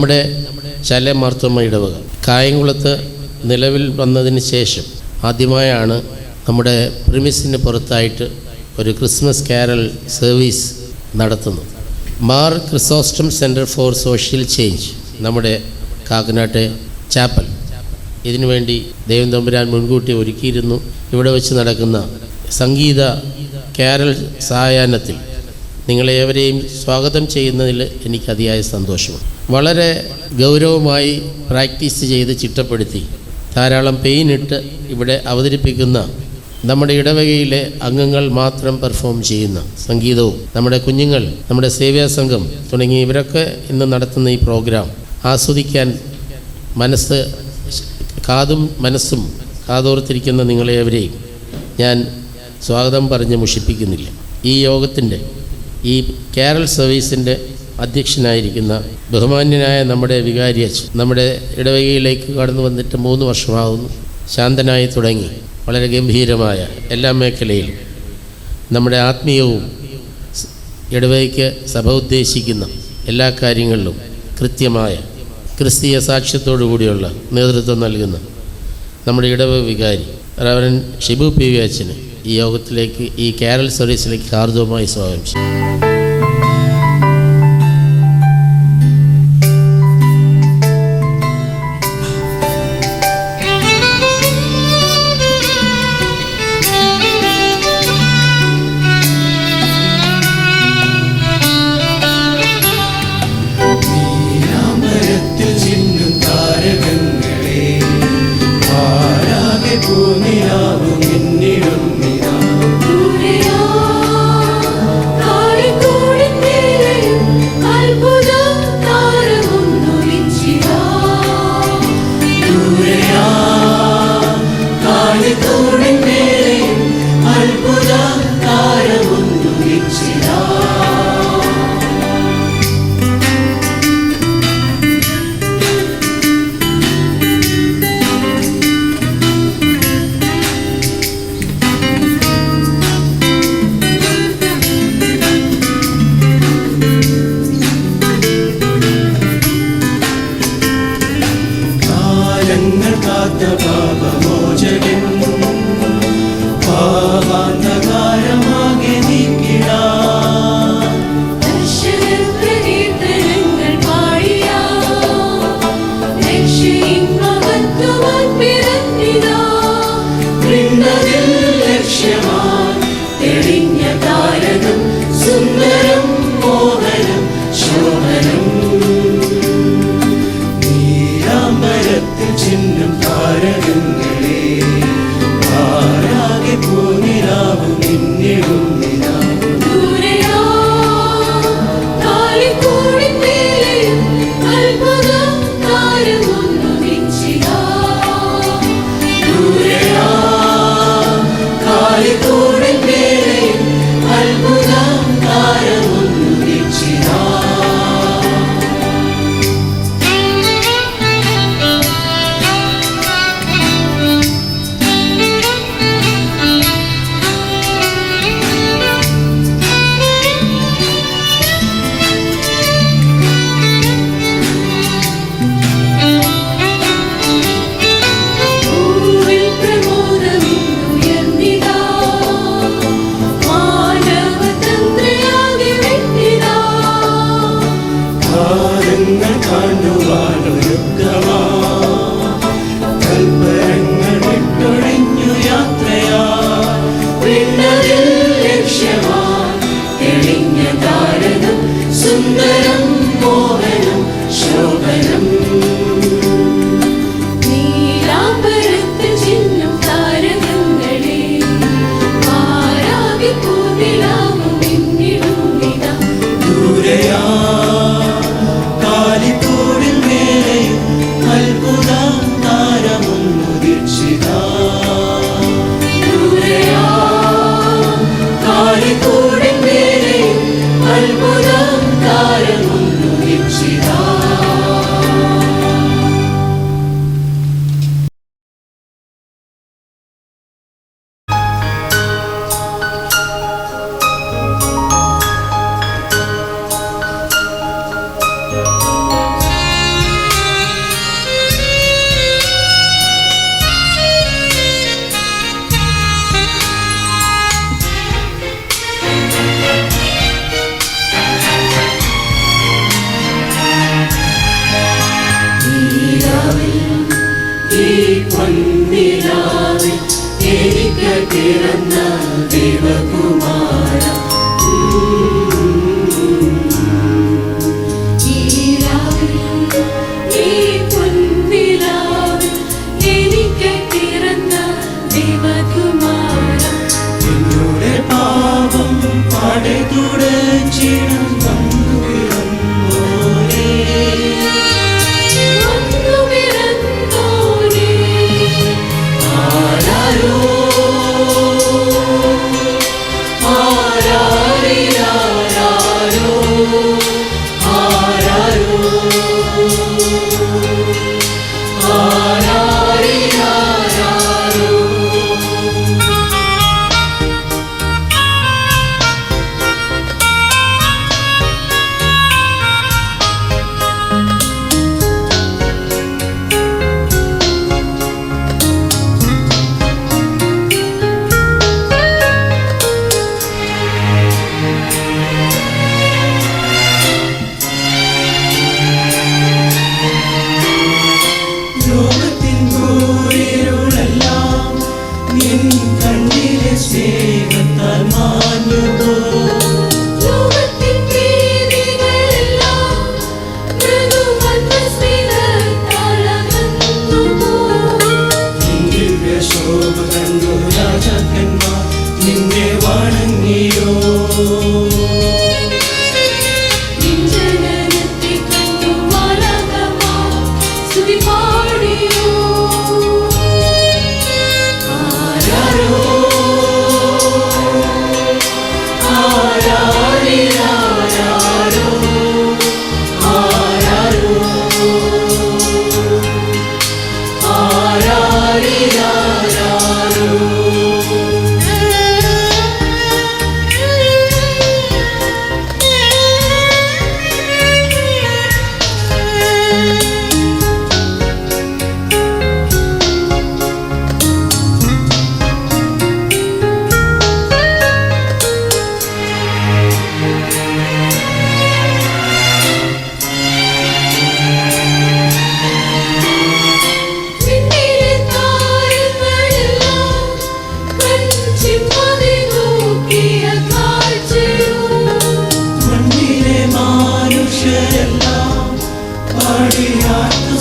നമ്മുടെ ശാലെ മാർത്തോമ്മ ഇടവക കായംകുളത്ത് നിലവിൽ വന്നതിന് ശേഷം ആദ്യമായാണ് നമ്മുടെ പ്രിമിസിന് പുറത്തായിട്ട് ഒരു ക്രിസ്മസ് കാരൽ സർവീസ് നടത്തുന്നത്. Mar Chrysostom centre for social change, നമ്മുടെ കാക്കനാട്ടെ ചാപ്പൽ, ഇതിനുവേണ്ടി ദൈവം തമ്പുരാൻ മുൻകൂട്ടി ഒരുക്കിയിരുന്നു. ഇവിടെ വെച്ച് നടക്കുന്ന സംഗീത കാരൽ സായാഹ്നത്തിൽ നിങ്ങളേവരെയും സ്വാഗതം ചെയ്യുന്നതിൽ എനിക്ക് അതിയായ സന്തോഷമാണ്. വളരെ ഗൗരവമായി പ്രാക്ടീസ് ചെയ്ത് ചിട്ടപ്പെടുത്തി ധാരാളം പെയിനിട്ട് ഇവിടെ അവതരിപ്പിക്കുന്ന നമ്മുടെ ഇടവകയിലെ അംഗങ്ങൾ മാത്രം പെർഫോം ചെയ്യുന്ന സംഗീതവും നമ്മുടെ കുഞ്ഞുങ്ങൾ, നമ്മുടെ സേവ്യാ സംഘം തുടങ്ങി ഇവരൊക്കെ ഇന്ന് നടത്തുന്ന ഈ പ്രോഗ്രാം ആസ്വദിക്കാൻ കാതും മനസ്സും കാതോർത്തിരിക്കുന്ന നിങ്ങളേവരെയും ഞാൻ സ്വാഗതം പറഞ്ഞ് മുഷിപ്പിക്കുന്നില്ല. ഈ യോഗത്തിൻ്റെ ഈ കാരൽ സർവീസിൻ്റെ അധ്യക്ഷനായിരിക്കുന്ന ബഹുമാന്യനായ നമ്മുടെ വികാരിയച്ഛൻ നമ്മുടെ ഇടവകയിലേക്ക് കടന്നു വന്നിട്ട് 3 വർഷമാകുന്നു. ശാന്തനായി തുടങ്ങി വളരെ ഗംഭീരമായ എല്ലാ മേഖലയിലും നമ്മുടെ ആത്മീയവും ഇടവകയ്ക്ക് സഭ ഉദ്ദേശിക്കുന്ന എല്ലാ കാര്യങ്ങളിലും കൃത്യമായ ക്രിസ്തീയ സാക്ഷ്യത്തോടു കൂടിയുള്ള നേതൃത്വം നൽകുന്ന നമ്മുടെ ഇടവക വികാരി റവറൻ ഷിബു പി വി അച്ഛന് ഈ യോഗത്തിലേക്ക്, ഈ കാരൽ സർവീസിലേക്ക് ഹാർദവമായി സ്വാഗതം ചെയ്യും. ദൈവകുമാര. എന്നുടെ പാപം പാടെ തുടച്ചിടും നിന്നെ വണങ്ങിയോ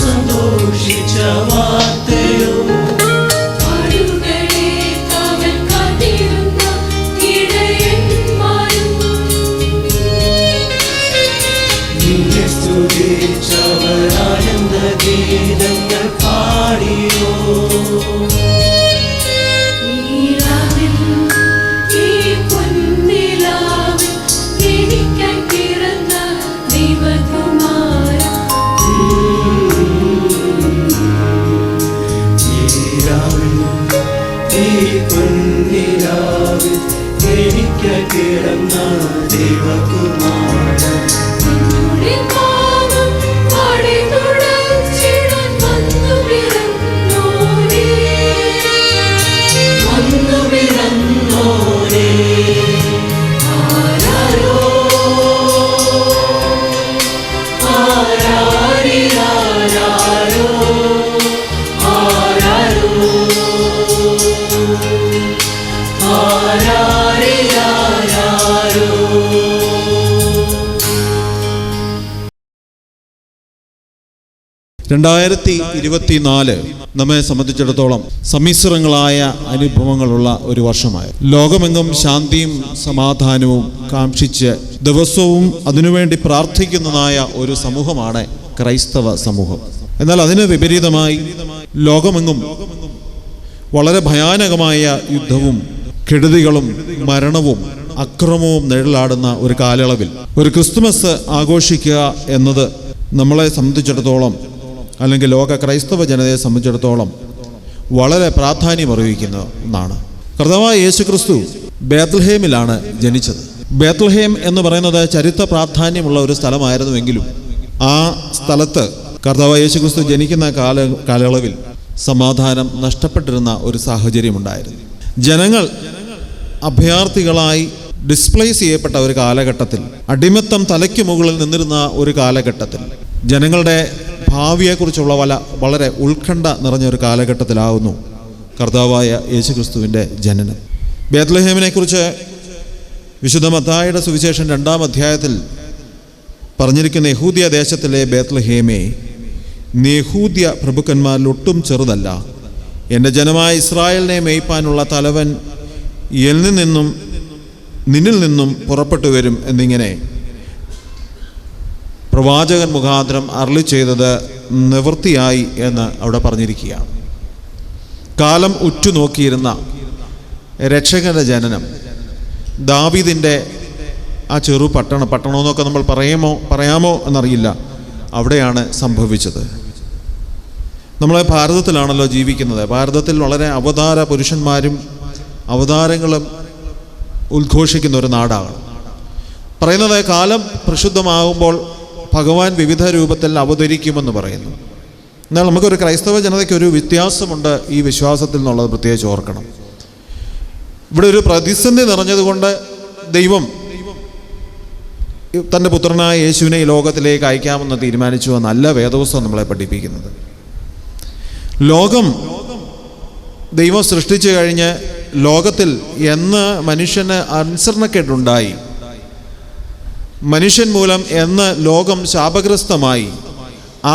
സന്തോഷിച്ച വാർത്തയോ നിന്നെ സ്തുതിച്ചവരാനന്ദ ഗീതങ്ങൾ പാടിയോ എനിക്ക് കിടന്ന ദൈവകുമാര നമ്മെ സംബന്ധിച്ചിടത്തോളം സമ്മിശ്രങ്ങളായ അനുഭവങ്ങളുള്ള ഒരു വർഷമായി. ലോകമെങ്ങും ശാന്തിയും സമാധാനവും കാക്ഷിച്ച് ദിവസവും അതിനുവേണ്ടി പ്രാർത്ഥിക്കുന്നതായ ഒരു സമൂഹമാണ് ക്രൈസ്തവ സമൂഹം. എന്നാൽ അതിന് വിപരീതമായി ലോകമെങ്ങും വളരെ ഭയാനകമായ യുദ്ധവും കെടുതികളും മരണവും അക്രമവും നിഴലാടുന്ന ഒരു കാലയളവിൽ ഒരു ക്രിസ്തുമസ് ആഘോഷിക്കുക എന്നത് നമ്മളെ സംബന്ധിച്ചിടത്തോളം, അല്ലെങ്കിൽ ലോക ക്രൈസ്തവ ജനതയെ സംബന്ധിച്ചിടത്തോളം വളരെ പ്രാധാന്യമർഹിക്കുന്ന ഒന്നാണ്. കർത്താവായ യേശുക്രിസ്തു ബേത്ലഹേമിലാണ് ജനിച്ചത്. ബേത്ലഹേം എന്ന് പറയുന്നത് ചരിത്ര പ്രാധാന്യമുള്ള ഒരു സ്ഥലമായിരുന്നുവെങ്കിലും ആ സ്ഥലത്ത് കർത്താവായ യേശുക്രിസ്തു ജനിക്കുന്ന കാലയളവിൽ സമാധാനം നഷ്ടപ്പെട്ടിരുന്ന ഒരു സാഹചര്യമുണ്ടായിരുന്നു. ജനങ്ങൾ അഭയാർത്ഥികളായി ഡിസ്പ്ലേസ് ചെയ്യപ്പെട്ട ഒരു കാലഘട്ടത്തിൽ, അടിമത്തം തലയ്ക്ക് മുകളിൽ നിന്നിരുന്ന ഒരു കാലഘട്ടത്തിൽ, ജനങ്ങളുടെ ഭാവിയെക്കുറിച്ചുള്ള വളരെ ഉത്കണ്ഠ നിറഞ്ഞ ഒരു കാലഘട്ടത്തിലാവുന്നു കർത്താവായ യേശുക്രിസ്തുവിൻ്റെ ജനനം. ബേത്ലഹേമിനെക്കുറിച്ച് വിശുദ്ധ മത്തായിയുടെ സുവിശേഷം 2-ാം അധ്യായത്തിൽ പറഞ്ഞിരിക്കുന്ന യഹൂദ്യ ദേശത്തിലെ ബേത്ലഹേമേ, നീ യഹൂദ്യ പ്രഭുക്കന്മാരിൽ ഒട്ടും ചെറുതല്ല. എൻ്റെ ജനമായ ഇസ്രായേലിനെ മേയ്പ്പാനുള്ള തലവൻ നിന്നിൽ നിന്നും പുറപ്പെട്ടു വരും എന്നിങ്ങനെ പ്രവാചകൻ മുഖാന്തരം അരുളി ചെയ്തത് നിവൃത്തിയായി എന്ന് അവിടെ പറഞ്ഞിരിക്കുകയാണ്. കാലം ഉറ്റുനോക്കിയിരുന്ന രക്ഷകന്റെ ജനനം, ദാവീദിൻ്റെ ആ ചെറു പട്ടണമെന്നൊക്കെ നമ്മൾ പറയാമോ എന്നറിയില്ല, അവിടെയാണ് സംഭവിച്ചത്. നമ്മൾ ഭാരതത്തിലാണല്ലോ ജീവിക്കുന്നത്. ഭാരതത്തിൽ വളരെ അവതാര പുരുഷന്മാരും അവതാരങ്ങളും ഉദ്ഘോഷിക്കുന്ന ഒരു നാടാണ്. പറയുന്നത് കാലം പ്രക്ഷുബ്ധമാകുമ്പോൾ ഭഗവാൻ വിവിധ രൂപത്തിൽ അവതരിക്കുമെന്ന് പറയുന്നു. എന്നാൽ നമുക്കൊരു ക്രൈസ്തവ ജനതയ്ക്കൊരു വ്യത്യാസമുണ്ട് ഈ വിശ്വാസത്തിൽ എന്നുള്ളത് പ്രത്യേകിച്ച് ഓർക്കണം. ഇവിടെ ഒരു പ്രതിസന്ധി നിറഞ്ഞതുകൊണ്ട് ദൈവം തൻ്റെ പുത്രനായ യേശുവിനെ ഈ ലോകത്തിലേക്ക് അയക്കാമെന്ന് തീരുമാനിച്ചു എന്നല്ല വേദപുസ്തകം നമ്മളെ പഠിപ്പിക്കുന്നത്. ലോകം ദൈവം സൃഷ്ടിച്ചു കഴിഞ്ഞ് ലോകത്തിൽ എന്ന് മനുഷ്യന് അനുസരണക്കേടുണ്ടായി, മനുഷ്യൻ മൂലം എന്ന് ലോകം ശാപഗ്രസ്തമായി,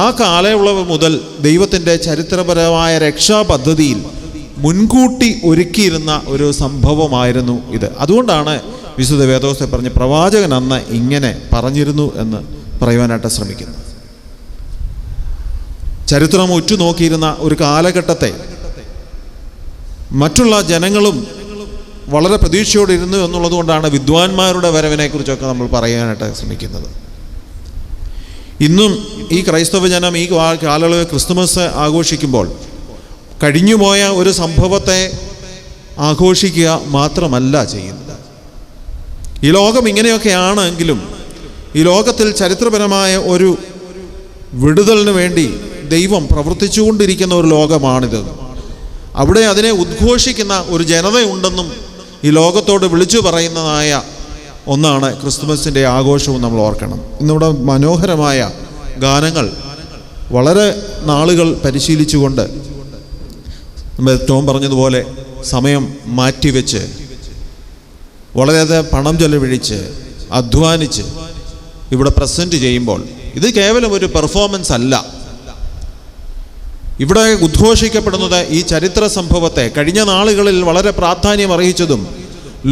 ആ കാലയളവ് മുതൽ ദൈവത്തിൻ്റെ ചരിത്രപരമായ രക്ഷാപദ്ധതിയിൽ മുൻകൂട്ടി ഒരുക്കിയിരുന്ന ഒരു സംഭവമായിരുന്നു ഇത്. അതുകൊണ്ടാണ് വിശുദ്ധ വേദപുസ്തകം പറഞ്ഞ് പ്രവാചകൻ അന്ന് ഇങ്ങനെ പറഞ്ഞിരുന്നു എന്ന് പറയുവാനായിട്ട് ശ്രമിക്കുന്നത്. ചരിത്രം ഉറ്റുനോക്കിയിരുന്ന ഒരു കാലഘട്ടത്തെ മറ്റുള്ള ജനങ്ങളും വളരെ പ്രതീക്ഷയോടിരുന്നു എന്നുള്ളത് കൊണ്ടാണ് വിദ്വാൻമാരുടെ വരവിനെക്കുറിച്ചൊക്കെ നമ്മൾ പറയാനായിട്ട് ശ്രമിക്കുന്നത്. ഇന്നും ഈ ക്രൈസ്തവ ജനം ഈ കാലയളവ് ക്രിസ്തുമസ് ആഘോഷിക്കുമ്പോൾ കഴിഞ്ഞുപോയ ഒരു സംഭവത്തെ ആഘോഷിക്കുക മാത്രമല്ല ചെയ്യുന്നത്. ഈ ലോകം ഇങ്ങനെയൊക്കെയാണെങ്കിലും ഈ ലോകത്തിൽ ചരിത്രപരമായ ഒരു വിടുതലിന് വേണ്ടി ദൈവം പ്രവർത്തിച്ചുകൊണ്ടിരിക്കുന്ന ഒരു ലോകമാണിത്. അവിടെ അതിനെ ഉദ്ഘോഷിക്കുന്ന ഒരു ജനതയുണ്ടെന്നും ഈ ലോകത്തോട് വിളിച്ചു പറയുന്നതായ ഒന്നാണ് ക്രിസ്തുമസിൻ്റെ ആഘോഷവും നമ്മൾ ഓർക്കണം. ഇന്നിവിടെ മനോഹരമായ ഗാനങ്ങൾ വളരെ നാളുകൾ പരിശീലിച്ചുകൊണ്ട് നമ്മൾ ടോം പറഞ്ഞതുപോലെ സമയം മാറ്റിവെച്ച് വളരെയധികം പണം ചെലവഴിച്ച് അധ്വാനിച്ച് ഇവിടെ പ്രസൻറ്റ് ചെയ്യുമ്പോൾ ഇത് കേവലം ഒരു പെർഫോമൻസ് അല്ല. ഇവിടെ ഉദ്ഘോഷിക്കപ്പെടുന്നത് ഈ ചരിത്ര സംഭവത്തെ, കഴിഞ്ഞ നാളുകളിൽ വളരെ പ്രാധാന്യം അർഹിച്ചതും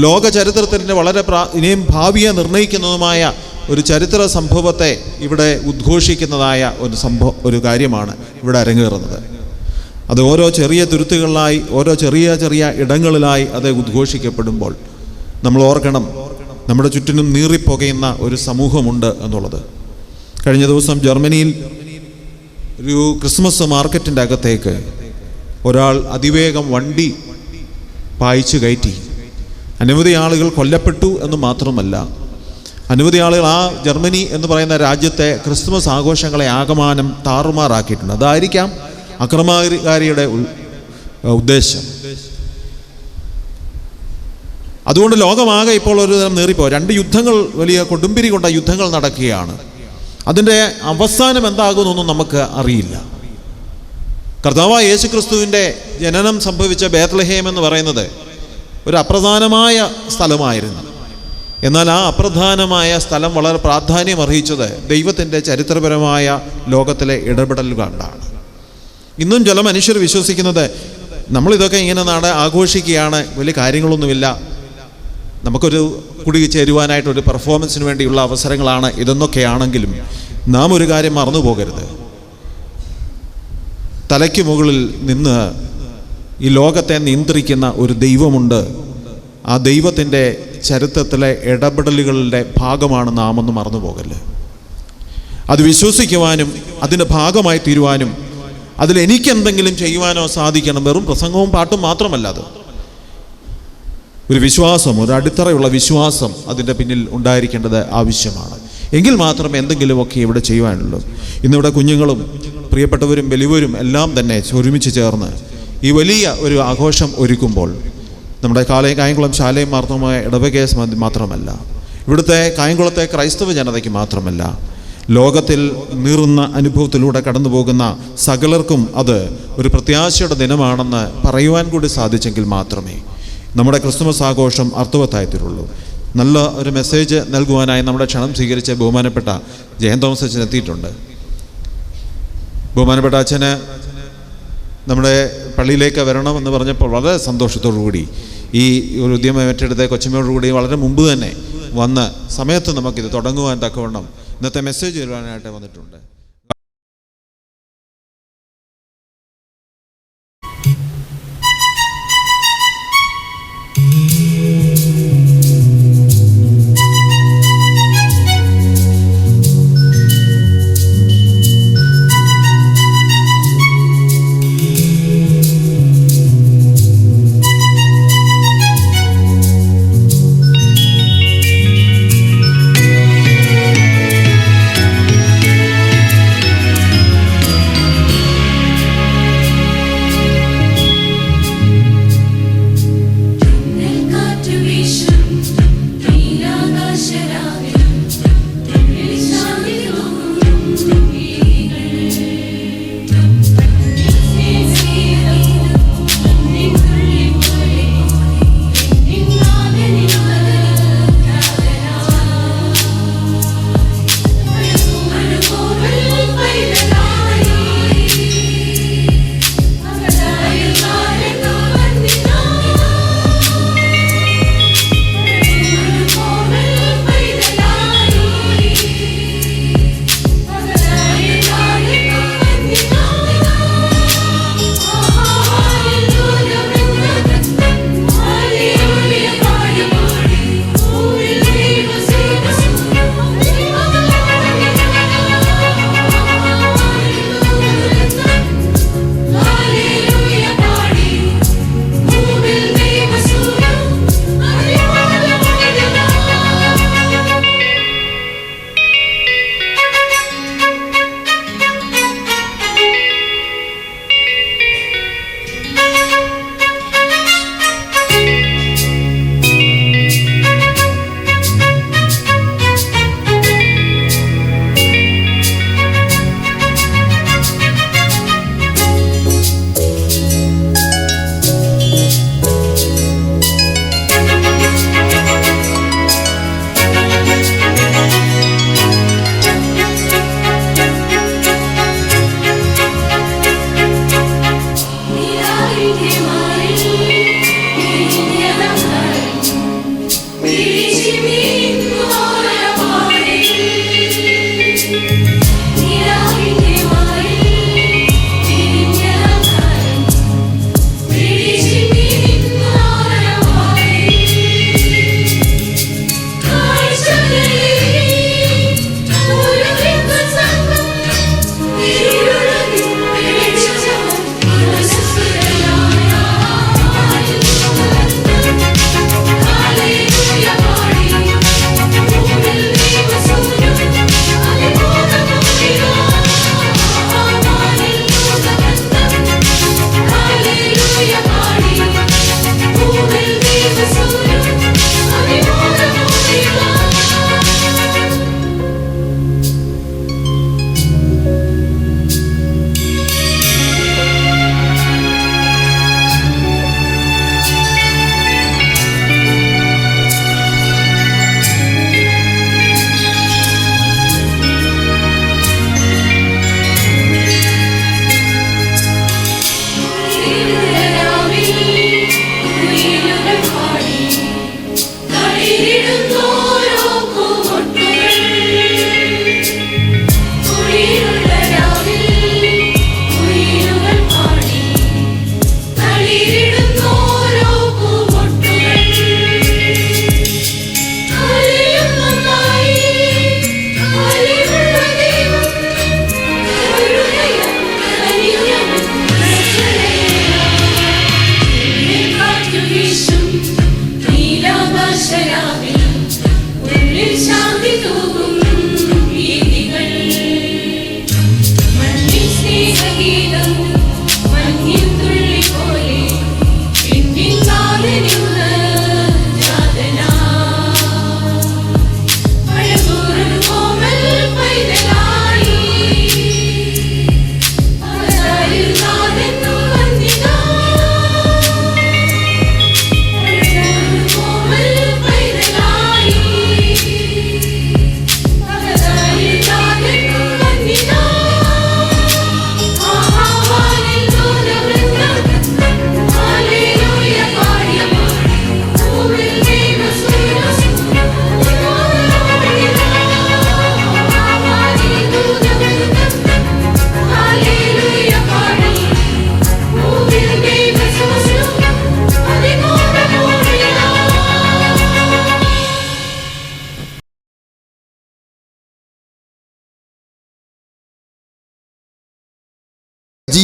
ലോക ചരിത്രത്തിൻ്റെ വളരെ ഇനിയും ഭാവിയെ നിർണ്ണയിക്കുന്നതുമായ ഒരു ചരിത്ര സംഭവത്തെ ഇവിടെ ഉദ്ഘോഷിക്കുന്നതായ ഒരു കാര്യമാണ് ഇവിടെ അരങ്ങേറുന്നത്. അത് ഓരോ ചെറിയ തുരുത്തുകളിലായി, ഓരോ ചെറിയ ചെറിയ ഇടങ്ങളിലായി അത് ഉദ്ഘോഷിക്കപ്പെടുമ്പോൾ നമ്മൾ ഓർക്കണം, നമ്മുടെ ചുറ്റിനും നീറിപ്പുകയുന്ന ഒരു സമൂഹമുണ്ട് എന്നുള്ളത്. കഴിഞ്ഞ ദിവസം ജർമ്മനിയിൽ ഒരു ക്രിസ്മസ് മാർക്കറ്റിൻ്റെ അകത്തേക്ക് ഒരാൾ അതിവേഗം വണ്ടി പായിച്ചു കയറ്റി. അനവധി ആളുകൾ കൊല്ലപ്പെട്ടു എന്ന് മാത്രമല്ല, അനവധി ആളുകൾ ആ ജർമ്മനി എന്ന് പറയുന്ന രാജ്യത്തെ ക്രിസ്മസ് ആഘോഷങ്ങളെ ആകമാനം താറുമാറാക്കിയിട്ടുണ്ട്. അതായിരിക്കാം അക്രമകാരിയുടെ ഉദ്ദേശം. അതുകൊണ്ട് ലോകമാകെ ഇപ്പോൾ ഒരു തരം നേറിപ്പോ 2 യുദ്ധങ്ങൾ, വലിയ കൊടുമ്പിരി കൊണ്ട യുദ്ധങ്ങൾ നടക്കുകയാണ്. അതിൻ്റെ അവസാനം എന്താകുമെന്നൊന്നും നമുക്ക് അറിയില്ല. കർത്താവായ യേശു ക്രിസ്തുവിൻ്റെ ജനനം സംഭവിച്ച ബേത്ലഹേം എന്ന് പറയുന്നത് ഒരു അപ്രധാനമായ സ്ഥലമായിരുന്നു. എന്നാൽ ആ അപ്രധാനമായ സ്ഥലം വളരെ പ്രാധാന്യം അർഹിച്ചത് ദൈവത്തിൻ്റെ ചരിത്രപരമായ ലോകത്തിലെ ഇടപെടൽ കൊണ്ടാണ്. ഇന്നും ചില മനുഷ്യർ വിശ്വസിക്കുന്നത് നമ്മളിതൊക്കെ ഇങ്ങനെ ആഘോഷിക്കുകയാണ്, വലിയ കാര്യങ്ങളൊന്നുമില്ല, നമുക്കൊരു കുടി ചേരുവാനായിട്ടൊരു പെർഫോമൻസിന് വേണ്ടിയുള്ള അവസരങ്ങളാണ് ഇതെന്നൊക്കെയാണെങ്കിലും നാം ഒരു കാര്യം മറന്നു പോകരുത്. തലയ്ക്ക് മുകളിൽ നിന്ന് ഈ ലോകത്തെ നിയന്ത്രിക്കുന്ന ഒരു ദൈവമുണ്ട്. ആ ദൈവത്തിൻ്റെ ചരിത്രത്തിലെ ഇടപെടലുകളുടെ ഭാഗമാണ് നാമെന്ന് മറന്നു പോകല്ലേ. അത് വിശ്വസിക്കുവാനും അതിൻ്റെ ഭാഗമായി തീരുവാനും അതിൽ എനിക്കെന്തെങ്കിലും ചെയ്യുവാനോ സാധിക്കണം. വെറും പ്രസംഗവും പാട്ടും മാത്രമല്ല, അത് ഒരു വിശ്വാസം, ഒരു അടിത്തറയുള്ള വിശ്വാസം അതിൻ്റെ പിന്നിൽ ഉണ്ടായിരിക്കേണ്ടത് ആവശ്യമാണ്. എങ്കിൽ മാത്രമേ എന്തെങ്കിലുമൊക്കെ ഇവിടെ ചെയ്യുവാനുള്ളൂ. ഇന്നിവിടെ കുഞ്ഞുങ്ങളും പ്രിയപ്പെട്ടവരും വലിയവരും എല്ലാം തന്നെ ഒരുമിച്ച് ചേർന്ന് ഈ വലിയ ഒരു ആഘോഷം ഒരുക്കുമ്പോൾ നമ്മുടെ കായംകുളം ശാലയും മാർത്തമായ ഇടവകയെ മാത്രമല്ല, ഇവിടുത്തെ കായംകുളത്തെ ക്രൈസ്തവ ജനതയ്ക്ക് മാത്രമല്ല, ലോകത്തിൽ നീറുന്ന അനുഭവത്തിലൂടെ കടന്നു പോകുന്ന സകലർക്കും അത് ഒരു പ്രത്യാശയുടെ ദിനമാണെന്ന് പറയുവാൻ കൂടി സാധിച്ചെങ്കിൽ മാത്രമേ നമ്മുടെ ക്രിസ്തുമസ് ആഘോഷം അർത്ഥവത്തായിത്തീരുള്ളൂ. നല്ല ഒരു മെസ്സേജ് നൽകുവാനായി നമ്മുടെ ക്ഷണം സ്വീകരിച്ച ബഹുമാനപ്പെട്ട ജയൻ തോമസ് അച്ഛൻ എത്തിയിട്ടുണ്ട്. ബഹുമാനപ്പെട്ട അച്ഛന് നമ്മുടെ പള്ളിയിലേക്ക് വരണമെന്ന് പറഞ്ഞപ്പോൾ വളരെ സന്തോഷത്തോടുകൂടി ഈ ഒരു ഉദ്യമം ഏറ്റെടുത്ത കൊച്ചമ്മയോടുകൂടി വളരെ മുമ്പ് തന്നെ വന്ന് സമയത്ത് നമുക്കിത് തുടങ്ങുവാൻ തക്കവണ്ണം ഇന്നത്തെ മെസ്സേജ് തരുവാനായിട്ട് വന്നിട്ടുണ്ട്.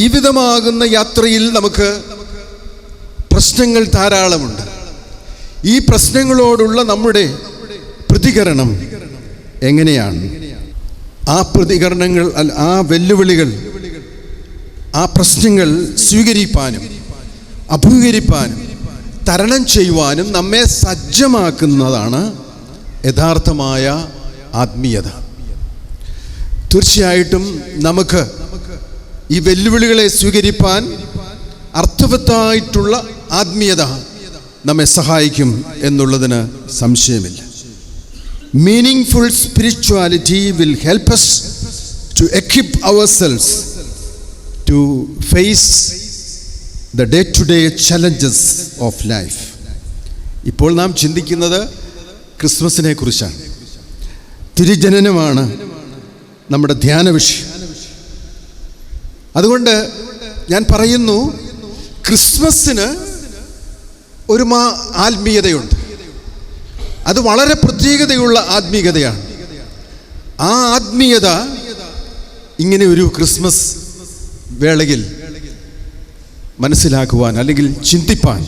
ജീവിതമാകുന്ന യാത്രയിൽ നമുക്ക് പ്രശ്നങ്ങൾ ധാരാളമുണ്ട്. ഈ പ്രശ്നങ്ങളോടുള്ള നമ്മുടെ പ്രതികരണം എങ്ങനെയാണ്? ആ പ്രതികരണങ്ങൾ, ആ വെല്ലുവിളികൾ, ആ പ്രശ്നങ്ങൾ സ്വീകരിപ്പാനും അഭിമുഖീകരിപ്പാനും തരണം ചെയ്യുവാനും നമ്മെ സജ്ജമാക്കുന്നതാണ് യഥാർത്ഥമായ ആത്മീയത. തീർച്ചയായിട്ടും നമുക്ക് ഈ വെല്ലുവിളികളെ സ്വീകരിപ്പാൻ അർത്ഥവത്തായിട്ടുള്ള ആത്മീയത നമ്മെ സഹായിക്കും എന്നുള്ളതിന് സംശയമില്ല. Meaningful spirituality will help us to equip ourselves to face the day-to-day challenges of life. ഇപ്പോൾ നാം ചിന്തിക്കുന്നത് ക്രിസ്മസിനെ കുറിച്ചാണ്. തിരുജനനമാണ് നമ്മുടെ ധ്യാന വിഷയം. അതുകൊണ്ട് ഞാൻ പറയുന്നു, ക്രിസ്മസിന് ഒരു ആത്മീയതയുണ്ട്. അത് വളരെ പ്രത്യേകതയുള്ള ആത്മീയതയാണ്. ആ ആത്മീയത ഇങ്ങനെ ഒരു ക്രിസ്മസ് വേളയിൽ മനസ്സിലാക്കുവാൻ അല്ലെങ്കിൽ ചിന്തിപ്പാൻ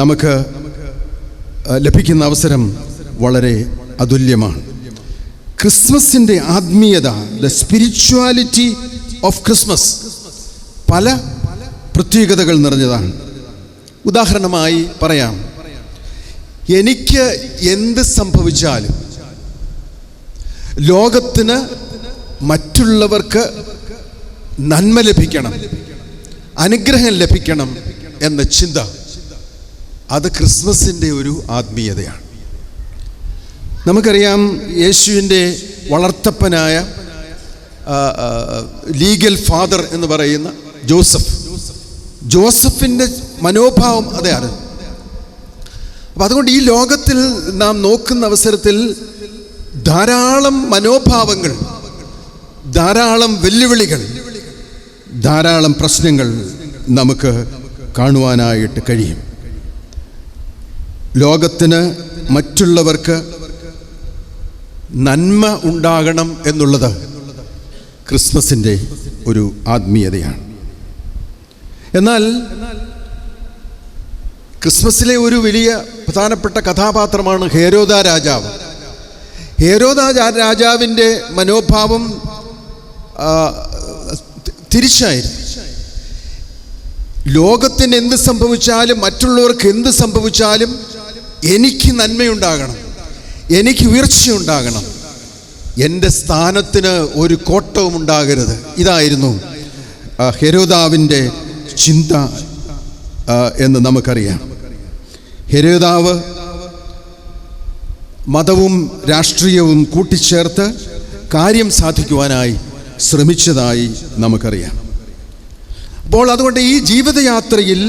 നമുക്ക് ലഭിക്കുന്ന അവസരം വളരെ അതുല്യമാണ്. ക്രിസ്മസിൻ്റെ ആത്മീയത, ദ സ്പിരിച്വാലിറ്റി ഓഫ് ക്രിസ്മസ്, പല പ്രത്യേകതകൾ നിറഞ്ഞതാണ്. ഉദാഹരണമായി പറയാം, എനിക്ക് എന്ത് സംഭവിച്ചാലും ലോകത്തിന് മറ്റുള്ളവർക്ക് നന്മ ലഭിക്കണം, അനുഗ്രഹം ലഭിക്കണം എന്ന ചിന്ത, അത് ക്രിസ്മസിൻ്റെ ഒരു ആത്മീയതയാണ്. നമുക്കറിയാം, യേശുവിൻ്റെ വളർത്തപ്പനായ ലീഗൽ ഫാദർ എന്ന് പറയുന്ന ജോസഫിൻ്റെ മനോഭാവം അതാണ്. അപ്പം അതുകൊണ്ട് ഈ ലോകത്തിൽ നാം നോക്കുന്ന അവസരത്തിൽ ധാരാളം മനോഭാവങ്ങൾ, ധാരാളം വെല്ലുവിളികൾ, ധാരാളം പ്രശ്നങ്ങൾ നമുക്ക് കാണുവാനായിട്ട് കഴിയും. ലോകത്തിന് മറ്റുള്ളവർക്ക് നന്മ ഉണ്ടാകണം എന്നുള്ളത് ക്രിസ്മസിൻ്റെ ഒരു ആത്മീയതയാണ്. എന്നാൽ ക്രിസ്മസിലെ ഒരു വലിയ പ്രധാനപ്പെട്ട കഥാപാത്രമാണ് ഹേരോദ രാജാവ്. ഹേരോദ രാജാവിൻ്റെ മനോഭാവം തിരിച്ചായിരുന്നു. ലോകത്തിന് എന്ത് സംഭവിച്ചാലും, മറ്റുള്ളവർക്ക് എന്ത് സംഭവിച്ചാലും എനിക്ക് നന്മയുണ്ടാകണം, എനിക്ക് ഉയർച്ചയുണ്ടാകണം, എൻ്റെ സ്ഥാനത്തിന് ഒരു കോട്ടവും ഉണ്ടാകരുത്. ഇതായിരുന്നു ഹെരോദാവിൻ്റെ ചിന്ത എന്ന് നമുക്കറിയാം. ഹെരോദാവ് മതവും രാഷ്ട്രീയവും കൂട്ടിച്ചേർത്ത് കാര്യം സാധിക്കുവാനായി ശ്രമിച്ചതായി നമുക്കറിയാം. അപ്പോൾ അതുകൊണ്ട് ഈ ജീവിതയാത്രയിൽ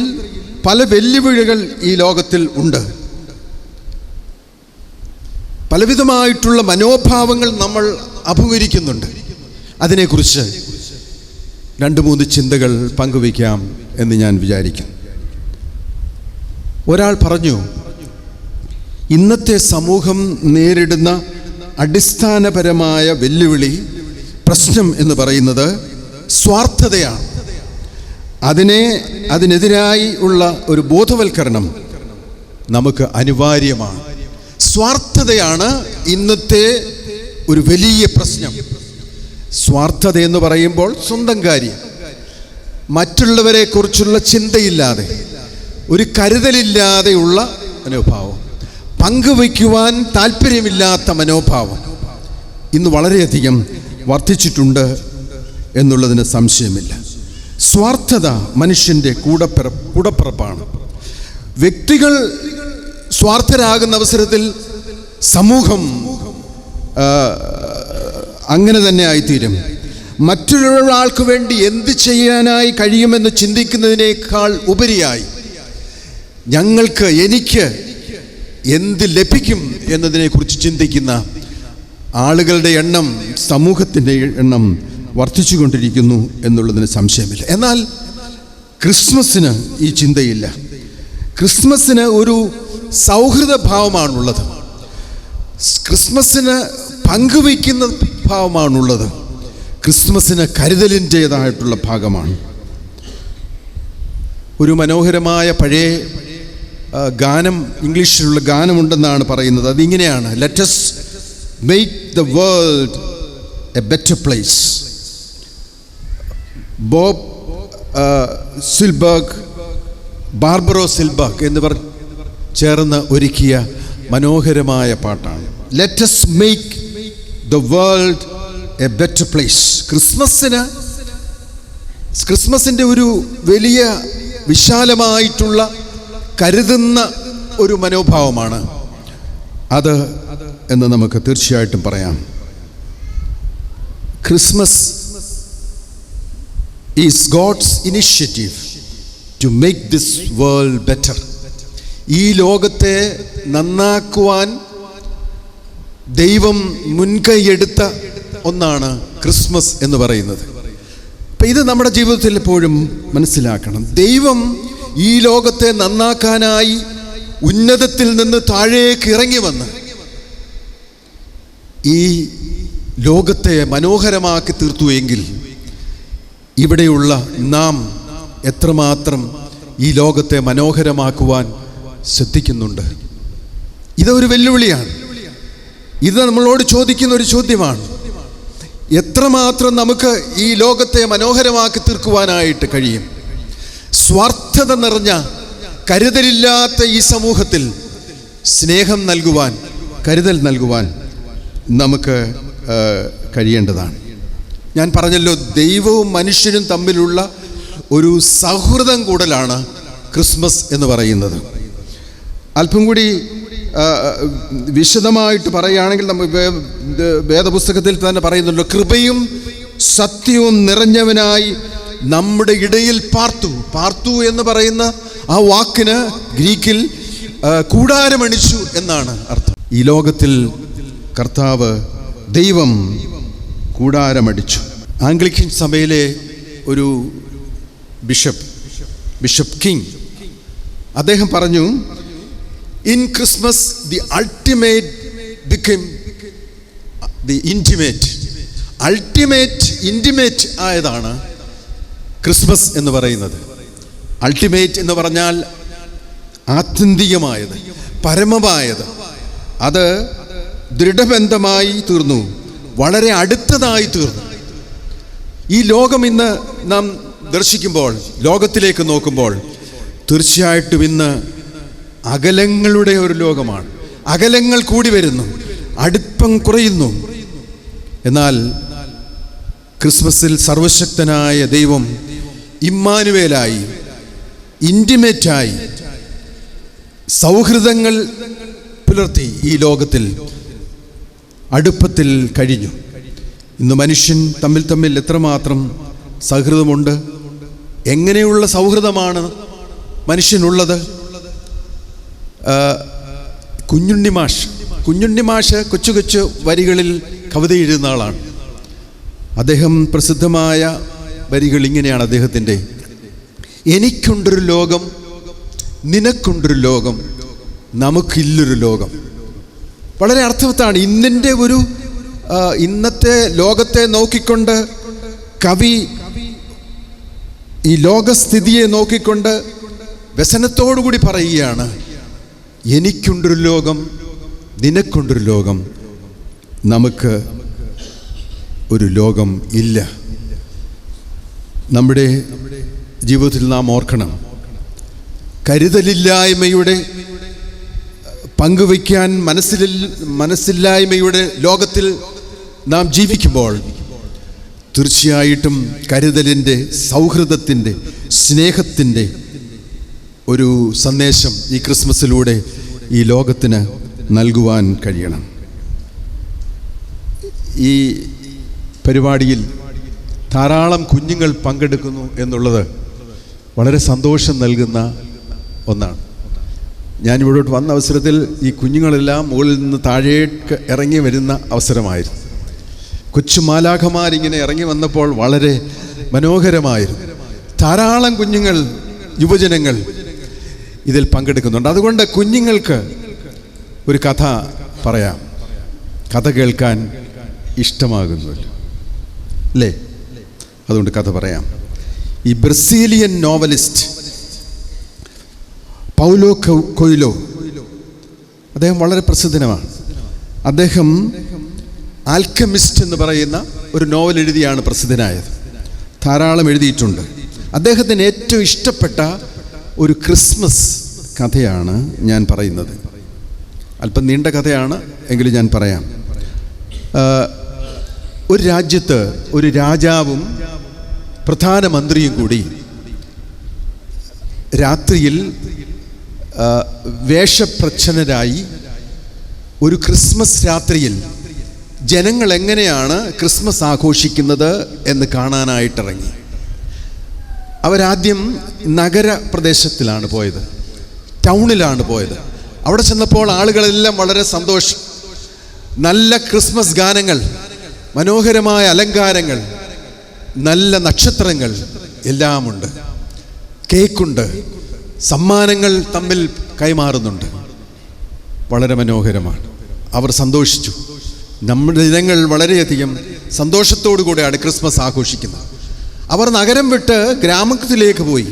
പല വെല്ലുവിളികൾ ഈ ലോകത്തിൽ ഉണ്ട്. പലവിധമായിട്ടുള്ള മനോഭാവങ്ങൾ നമ്മൾ അഭിമുഖീകരിക്കുന്നുണ്ട്. അതിനെക്കുറിച്ച് 2-3 ചിന്തകൾ പങ്കുവയ്ക്കാം എന്ന് ഞാൻ വിചാരിക്കുന്നു. ഒരാൾ പറഞ്ഞു, ഇന്നത്തെ സമൂഹം നേരിടുന്ന അടിസ്ഥാനപരമായ വെല്ലുവിളി, പ്രശ്നം എന്ന് പറയുന്നത് സ്വാർത്ഥതയാണ്. അതിനെതിരായി ഉള്ള ഒരു ബോധവൽക്കരണം നമുക്ക് അനിവാര്യമാണ്. സ്വാർത്ഥതയാണ് ഇന്നത്തെ ഒരു വലിയ പ്രശ്നം. സ്വാർത്ഥത എന്ന് പറയുമ്പോൾ സ്വന്തം കാര്യം, മറ്റുള്ളവരെ കുറിച്ചുള്ള ചിന്തയില്ലാതെ, ഒരു കരുതലില്ലാതെയുള്ള മനോഭാവം, പങ്കുവയ്ക്കുവാൻ താല്പര്യമില്ലാത്ത മനോഭാവം ഇന്ന് വളരെയധികം വർദ്ധിച്ചിട്ടുണ്ട് എന്നുള്ളതിന് സംശയമില്ല. സ്വാർത്ഥത മനുഷ്യൻ്റെ കൂടപ്പിറപ്പാണ്. വ്യക്തികൾ സ്വാർത്ഥരാകുന്ന അവസരത്തിൽ സമൂഹം അങ്ങനെ തന്നെ ആയിത്തീരും. മറ്റൊരാൾക്ക് വേണ്ടി എന്ത് ചെയ്യാനായി കഴിയുമെന്ന് ചിന്തിക്കുന്നതിനേക്കാൾ ഉപരിയായി എനിക്ക് എന്ത് ലഭിക്കും എന്നതിനെക്കുറിച്ച് ചിന്തിക്കുന്ന ആളുകളുടെ എണ്ണം, സമൂഹത്തിൻ്റെ എണ്ണം വർദ്ധിച്ചുകൊണ്ടിരിക്കുന്നു എന്നുള്ളതിന് സംശയമില്ല. എന്നാൽ ക്രിസ്മസിന് ഈ ചിന്തയില്ല. ക്രിസ്മസിന് ഒരു സൗഹൃദ ഭാവമാണുള്ളത്. ക്രിസ്മസിന് പങ്കുവയ്ക്കുന്ന ഭാവമാണുള്ളത്. ക്രിസ്മസിന് കരുതലിൻ്റേതായിട്ടുള്ള ഭാഗമാണ്. ഒരു മനോഹരമായ പഴയ ഗാനം, ഇംഗ്ലീഷിലുള്ള ഗാനമുണ്ടെന്നാണ് പറയുന്നത്. അതിങ്ങനെയാണ്: let us make the world a better place. Bob Silberg, Barbara Silberg എന്നിവർ ചേർന്ന് ഒരുക്കിയ മനോഹരമായ പാട്ടാണ്. Let us make the world a better place. ക്രിസ്മസിൻ്റെ ഒരു വലിയ വിശാലമായിട്ടുള്ള കരുതുന്ന ഒരു മനോഭാവമാണ് അത് എന്ന് നമുക്ക് തീർച്ചയായിട്ടും പറയാം. Christmas is God's initiative to make this world better. ഈ ലോകത്തെ നന്നാക്കുവാൻ ദൈവം മുൻകൈയെടുത്ത ഒന്നാണ് ക്രിസ്മസ് എന്ന് പറയുന്നത്. അപ്പം ഇത് നമ്മുടെ ജീവിതത്തിൽ എപ്പോഴും മനസ്സിലാക്കണം. ദൈവം ഈ ലോകത്തെ നന്നാക്കാനായി ഉന്നതത്തിൽ നിന്ന് താഴേക്ക് ഇറങ്ങി വന്ന് ഈ ലോകത്തെ മനോഹരമാക്കി തീർത്തു എങ്കിൽ ഇവിടെയുള്ള നാം എത്രമാത്രം ഈ ലോകത്തെ മനോഹരമാക്കുവാൻ ശ്രദ്ധിക്കുന്നുണ്ട്? ഇതൊരു വെല്ലുവിളിയാണ്. ഇത് നമ്മളോട് ചോദിക്കുന്ന ഒരു ചോദ്യമാണ്. എത്രമാത്രം നമുക്ക് ഈ ലോകത്തെ മനോഹരമാക്കി തീർക്കുവാനായിട്ട് കഴിയും? സ്വാർത്ഥത നിറഞ്ഞ, കരുതലില്ലാത്ത ഈ സമൂഹത്തിൽ സ്നേഹം നൽകുവാൻ, കരുതൽ നൽകുവാൻ നമുക്ക് കഴിയേണ്ടതാണ്. ഞാൻ പറഞ്ഞല്ലോ, ദൈവവും മനുഷ്യനും തമ്മിലുള്ള ഒരു സൗഹൃദം കൂടലാണ് ക്രിസ്മസ് എന്ന് പറയുന്നത്. അല്പം കൂടി വിശദമായിട്ട് പറയുകയാണെങ്കിൽ നമ്മൾ വേദപുസ്തകത്തിൽ തന്നെ പറയുന്നുണ്ട്, കൃപയും സത്യവും നിറഞ്ഞവനായി നമ്മുടെ ഇടയിൽ പാർത്തു എന്ന് പറയുന്ന ആ വാക്കിന് ഗ്രീക്കിൽ കൂടാരമണിച്ചു എന്നാണ് അർത്ഥം. ഈ ലോകത്തിൽ കർത്താവ് ദൈവം കൂടാരമടിച്ചു. ആംഗ്ലിക്കൻ സഭയിലെ ഒരു ബിഷപ്പ് കിങ് അദ്ദേഹം പറഞ്ഞു, in Christmas the ultimate become the intimate ആയതാണ് ക്രിസ്മസ് എന്ന് പറയുന്നത്. അൾട്ടിമേറ്റ് എന്ന് പറഞ്ഞാൽ ആത്യന്തികമായത്, പരമമായത്. അത് ദൃഢബന്ധമായി തീർന്നു, വളരെ അടുത്തതായി തീർന്നു. ഈ ലോകം ഇന്ന് നാം ദർശിക്കുമ്പോൾ, ലോകത്തിലേക്ക് നോക്കുമ്പോൾ, തീർച്ചയായിട്ടും ഇന്ന് അകലങ്ങളുടെ ഒരു ലോകമാണ്. അകലങ്ങൾ കൂടി വരുന്നു, അടുപ്പം കുറയുന്നു. എന്നാൽ ക്രിസ്മസിൽ സർവശക്തനായ ദൈവം ഇമ്മാനുവേലായി, ഇൻറ്റിമേറ്റായി സൗഹൃദങ്ങൾ പുലർത്തി ഈ ലോകത്തിൽ അടുപ്പത്തിൽ കഴിഞ്ഞു. ഇന്ന് മനുഷ്യൻ തമ്മിൽ എത്രമാത്രം സൗഹൃദമുണ്ട്? എങ്ങനെയുള്ള സൗഹൃദമാണ് മനുഷ്യനുള്ളത്? കുഞ്ഞുണ്ണിമാഷ് കൊച്ചു വരികളിൽ കവിത എഴുതുന്ന ആളാണ്. അദ്ദേഹം പ്രസിദ്ധമായ വരികൾ ഇങ്ങനെയാണ് അദ്ദേഹത്തിൻ്റെ: എനിക്കുണ്ടൊരു ലോകം, നിനക്കുണ്ടൊരു ലോകം, നമുക്കില്ലൊരു ലോകം. വളരെ അർത്ഥവത്താണ്. ഇന്നത്തെ ലോകത്തെ നോക്കിക്കൊണ്ട് കവി ഈ ലോകസ്ഥിതിയെ നോക്കിക്കൊണ്ട് വ്യസനത്തോടുകൂടി പറയുകയാണ്, എനിക്കുണ്ടൊരു ലോകം, നിനക്കുണ്ടൊരു ലോകം, നമുക്ക് ഒരു ലോകം ഇല്ല. നമ്മുടെ ജീവിതത്തിൽ നാം ഓർക്കണം, കരുതലില്ലായ്മയുടെ, പങ്കുവയ്ക്കാൻ മനസ്സില്ലായ്മയുടെ ലോകത്തിൽ നാം ജീവിക്കുമ്പോൾ തീർച്ചയായിട്ടും കരുതലിൻ്റെ, സൗഹൃദത്തിൻ്റെ, സ്നേഹത്തിൻ്റെ ഒരു സന്ദേശം ഈ ക്രിസ്മസിലൂടെ ഈ ലോകത്തിന് നൽകുവാൻ കഴിയണം. ഈ പരിപാടിയിൽ ധാരാളം കുഞ്ഞുങ്ങൾ പങ്കെടുക്കുന്നു എന്നുള്ളത് വളരെ സന്തോഷം നൽകുന്ന ഒന്നാണ്. ഞാനിവിടോട്ട് വന്ന അവസരത്തിൽ ഈ കുഞ്ഞുങ്ങളെല്ലാം മുകളിൽ നിന്ന് താഴേക്ക് ഇറങ്ങി വരുന്ന അവസരമായിരുന്നു. കൊച്ചു മാലാഖമാരിങ്ങനെ ഇറങ്ങി വന്നപ്പോൾ വളരെ മനോഹരമായിരുന്നു. ധാരാളം കുഞ്ഞുങ്ങൾ, യുവജനങ്ങൾ ഇതിൽ പങ്കെടുക്കുന്നുണ്ട്. അതുകൊണ്ട് കുഞ്ഞുങ്ങൾക്ക് ഒരു കഥ പറയാം. കഥ കേൾക്കാൻ ഇഷ്ടമാകുന്നുവല്ലോ അല്ലേ? അതുകൊണ്ട് കഥ പറയാം. ഈ ബ്രസീലിയൻ നോവലിസ്റ്റ് പൗലോ കൊയ്ലോ, അദ്ദേഹം വളരെ പ്രസിദ്ധനമാണ്. അദ്ദേഹം ആൽക്കമിസ്റ്റ് എന്ന് പറയുന്ന ഒരു നോവൽ എഴുതിയാണ് പ്രസിദ്ധനായത്. ധാരാളം എഴുതിയിട്ടുണ്ട്. അദ്ദേഹത്തിന് ഏറ്റവും ഇഷ്ടപ്പെട്ട ഒരു ക്രിസ്മസ് കഥയാണ് ഞാൻ പറയുന്നത്. അല്പം നീണ്ട കഥയാണ്, എങ്കിലും ഞാൻ പറയാം. ഒരു രാജ്യത്ത് ഒരു രാജാവും പ്രധാനമന്ത്രിയും കൂടി രാത്രിയിൽ വേഷപ്രച്ഛന്നരായി ഒരു ക്രിസ്മസ് രാത്രിയിൽ ജനങ്ങൾ എങ്ങനെയാണ് ക്രിസ്മസ് ആഘോഷിക്കുന്നത് എന്ന് കാണാനായിട്ടിറങ്ങി. അവരാദ്യം നഗരപ്രദേശത്തിലാണ് പോയത്, ടൗണിലാണ് പോയത്. അവിടെ ചെന്നപ്പോൾ ആളുകളെല്ലാം വളരെ സന്തോഷം. നല്ല ക്രിസ്മസ് ഗാനങ്ങൾ, മനോഹരമായ അലങ്കാരങ്ങൾ, നല്ല നക്ഷത്രങ്ങൾ എല്ലാമുണ്ട്, കേക്കുണ്ട്, സമ്മാനങ്ങൾ തമ്മിൽ കൈമാറുന്നുണ്ട്. വളരെ മനോഹരമാണ്. അവർ സന്തോഷിച്ചു. നമ്മുടെ ജനങ്ങൾ വളരെയധികം സന്തോഷത്തോടു കൂടെയാണ് ക്രിസ്മസ് ആഘോഷിക്കുന്നത്. അവർ നഗരം വിട്ട് ഗ്രാമത്തിലേക്ക് പോയി.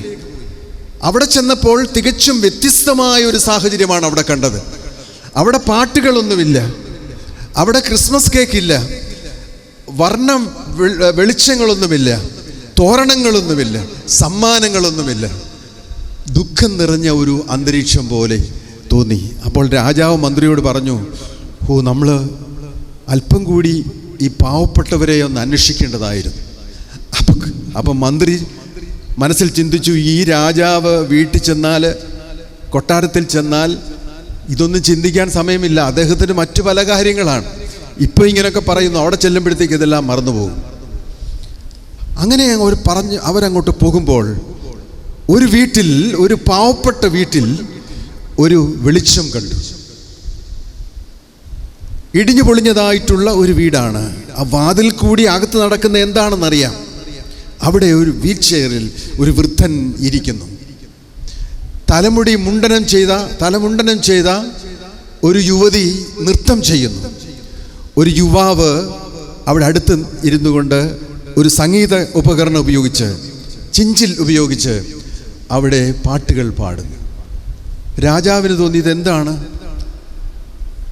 അവിടെ ചെന്നപ്പോൾ തികച്ചും വ്യത്യസ്തമായ ഒരു സാഹചര്യമാണ് അവിടെ കണ്ടത്. അവിടെ പാട്ടുകളൊന്നുമില്ല, അവിടെ ക്രിസ്മസ് കേക്കില്ല, വർണ്ണ വെളിച്ചങ്ങളൊന്നുമില്ല, തോരണങ്ങളൊന്നുമില്ല, സമ്മാനങ്ങളൊന്നുമില്ല. ദുഃഖം നിറഞ്ഞ ഒരു അന്തരീക്ഷം പോലെ തോന്നി. അപ്പോൾ രാജാവ് മന്ത്രിയോട് പറഞ്ഞു, നമ്മൾ അല്പം കൂടി ഈ പാവപ്പെട്ടവരെ ഒന്ന് അന്വേഷിക്കേണ്ടതായിരുന്നു. അപ്പം മന്ത്രി മനസ്സിൽ ചിന്തിച്ചു, ഈ രാജാവ് വീട്ടിൽ ചെന്നാൽ, കൊട്ടാരത്തിൽ ചെന്നാൽ ഇതൊന്നും ചിന്തിക്കാൻ സമയമില്ല. അദ്ദേഹത്തിന് മറ്റു പല കാര്യങ്ങളാണ്. ഇപ്പോൾ ഇങ്ങനെയൊക്കെ പറയുന്നു, അവിടെ ചെല്ലുമ്പോഴത്തേക്ക് ഇതെല്ലാം മറന്നുപോകും. അങ്ങനെ അവരങ്ങോട്ട് പോകുമ്പോൾ ഒരു വീട്ടിൽ, ഒരു പാവപ്പെട്ട വീട്ടിൽ ഒരു വെളിച്ചം കണ്ടു. ഇടിഞ്ഞു പൊളിഞ്ഞതായിട്ടുള്ള ഒരു വീടാണ്. ആ വാതിൽ കൂടി അകത്ത് നടക്കുന്ന എന്താണെന്നറിയാം. അവിടെ ഒരു വീൽ ചെയറിൽ ഒരു വൃദ്ധൻ ഇരിക്കുന്നു. തലമുണ്ടനം ചെയ്ത ഒരു യുവതി നൃത്തം ചെയ്യുന്നു. ഒരു യുവാവ് അവിടെ അടുത്ത് ഇരുന്നു കൊണ്ട് ഒരു സംഗീത ഉപകരണം ഉപയോഗിച്ച്, ചിഞ്ചിൽ ഉപയോഗിച്ച് അവിടെ പാട്ടുകൾ പാടുന്നു. രാജാവിന് തോന്നി, ഇതെന്താണ്?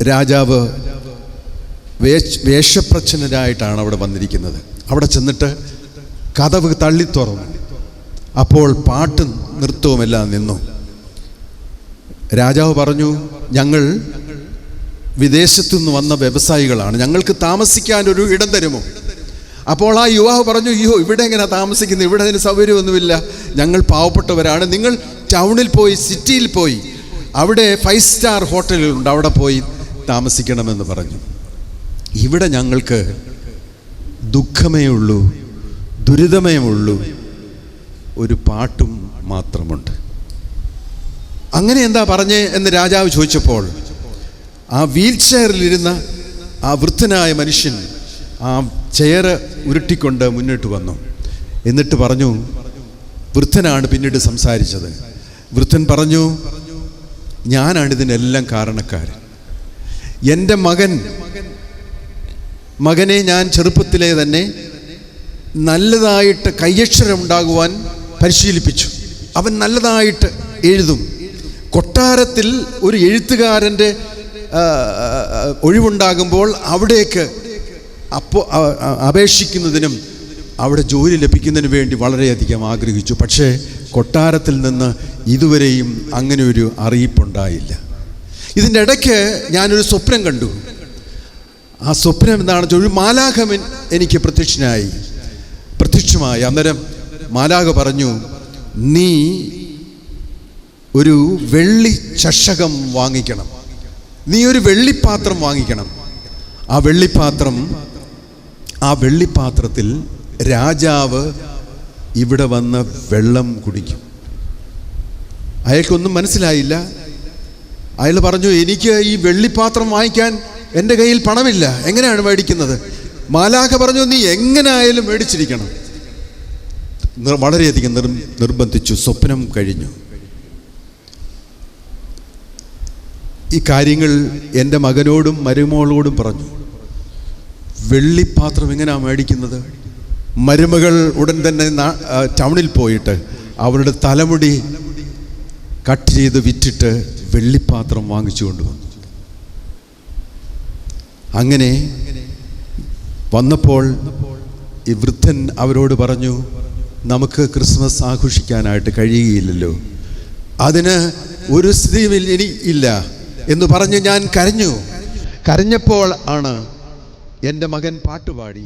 രാജാവ് വേഷപ്രച്ഛന്നരായിട്ടാണ് അവിടെ വന്നിരിക്കുന്നത്. അവിടെ ചെന്നിട്ട് കതവ് തള്ളി തുറന്നു. അപ്പോൾ പാട്ടും നൃത്തവും എല്ലാം നിന്നു. രാജാവ് പറഞ്ഞു, ഞങ്ങൾ വിദേശത്തു നിന്ന് വന്ന വ്യവസായികളാണ്, ഞങ്ങൾക്ക് താമസിക്കാൻ ഒരു ഇടം തരുമോ? അപ്പോൾ ആ യുവാവ് പറഞ്ഞു, അയ്യോ, ഇവിടെ എങ്ങനെ താമസിക്കുന്നത്? ഇവിടെ അതിന് സൗകര്യമൊന്നുമില്ല, ഞങ്ങൾ പാവപ്പെട്ടവരാണ്. നിങ്ങൾ ടൗണിൽ പോയി, സിറ്റിയിൽ പോയി, അവിടെ 5 സ്റ്റാർ ഹോട്ടലുകളുണ്ട്, അവിടെ പോയി താമസിക്കണമെന്ന് പറഞ്ഞു. ഇവിടെ ഞങ്ങൾക്ക് ദുഃഖമേ ഉള്ളൂ, ദുരിതമേ ഉള്ളൂ, ഒരു പാട്ടും മാത്രമുണ്ട്. അങ്ങനെ എന്താ പറഞ്ഞേ എന്ന് രാജാവ് ചോദിച്ചപ്പോൾ ആ വീൽ ചെയറിലിരുന്ന ആ വൃദ്ധനായ മനുഷ്യൻ ആ ചെയർ ഉരുട്ടിക്കൊണ്ട് മുന്നോട്ട് വന്നു. എന്നിട്ട് പറഞ്ഞു, വൃദ്ധനാണ് പിന്നീട് സംസാരിച്ചത്. വൃദ്ധൻ പറഞ്ഞു, ഞാനാണിതിനെല്ലാം കാരണക്കാരൻ. എൻ്റെ മകനെ ഞാൻ ചെറുപ്പത്തിലേ തന്നെ നല്ലതായിട്ട് കയ്യക്ഷരം ഉണ്ടാകുവാൻ പരിശീലിപ്പിച്ചു. അവൻ നല്ലതായിട്ട് എഴുതും. കൊട്ടാരത്തിൽ ഒരു എഴുത്തുകാരൻ്റെ ഒഴിവുണ്ടാകുമ്പോൾ അവിടേക്ക് അപേക്ഷിക്കുന്നതിനും അവിടെ ജോലി ലഭിക്കുന്നതിന് വേണ്ടി വളരെയധികം ആഗ്രഹിച്ചു. പക്ഷേ കൊട്ടാരത്തിൽ നിന്ന് ഇതുവരെയും അങ്ങനെ ഒരു അറിയിപ്പുണ്ടായില്ല. ഇതിൻ്റെ ഇടയ്ക്ക് ഞാനൊരു സ്വപ്നം കണ്ടു. ആ സ്വപ്നം എന്താണെന്ന് വെച്ചാൽ, ഒരു മാലാഖൻ എനിക്ക് പ്രത്യക്ഷമായി. അന്നേരം മാലാഖ പറഞ്ഞു, നീ ഒരു വെള്ളി ചഷകം വാങ്ങിക്കണം, നീ ഒരു വെള്ളിപ്പാത്രം വാങ്ങിക്കണം. ആ വെള്ളിപ്പാത്രത്തിൽ രാജാവ് ഇവിടെ വന്ന് വെള്ളം കുടിക്കും. അയാൾക്കൊന്നും മനസ്സിലായില്ല. അയാൾ പറഞ്ഞു, എനിക്ക് ഈ വെള്ളിപ്പാത്രം വാങ്ങിക്കാൻ എൻ്റെ കയ്യിൽ പണമില്ല, എങ്ങനെയാണ് മേടിക്കുന്നത്? മാലാഖ പറഞ്ഞു, നീ എങ്ങനെയായാലും മേടിച്ചിരിക്കണം. വളരെയധികം നിർബന്ധിച്ചു. സ്വപ്നം കഴിഞ്ഞു. ഈ കാര്യങ്ങൾ എൻ്റെ മകനോടും മരുമകളോടും പറഞ്ഞു. വെള്ളിപ്പാത്രം എങ്ങനെയാണ് മേടിക്കുന്നത്? മരുമകൾ ഉടൻ തന്നെ ടൗണിൽ പോയിട്ട് അവരുടെ തലമുടി കട്ട് ചെയ്ത് വിറ്റിട്ട് വെള്ളിപ്പാത്രം വാങ്ങിച്ചു കൊണ്ടുവന്നു. അങ്ങനെ വന്നപ്പോൾ ഈ വൃദ്ധൻ അവരോട് പറഞ്ഞു, നമുക്ക് ക്രിസ്മസ് ആഘോഷിക്കാനായിട്ട് കഴിയുകയില്ലല്ലോ, അതിന് ഒരു സ്ഥിതിയും ഇല്ല എന്ന് പറഞ്ഞ് ഞാൻ കരഞ്ഞു. കരഞ്ഞപ്പോൾ ആണ് എൻ്റെ മകൻ പാട്ടുപാടി.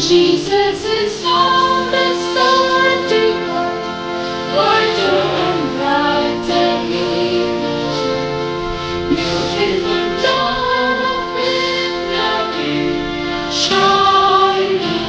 Jesus is on the starting line, brighter and brighter he beautiful dawn of midnight shining.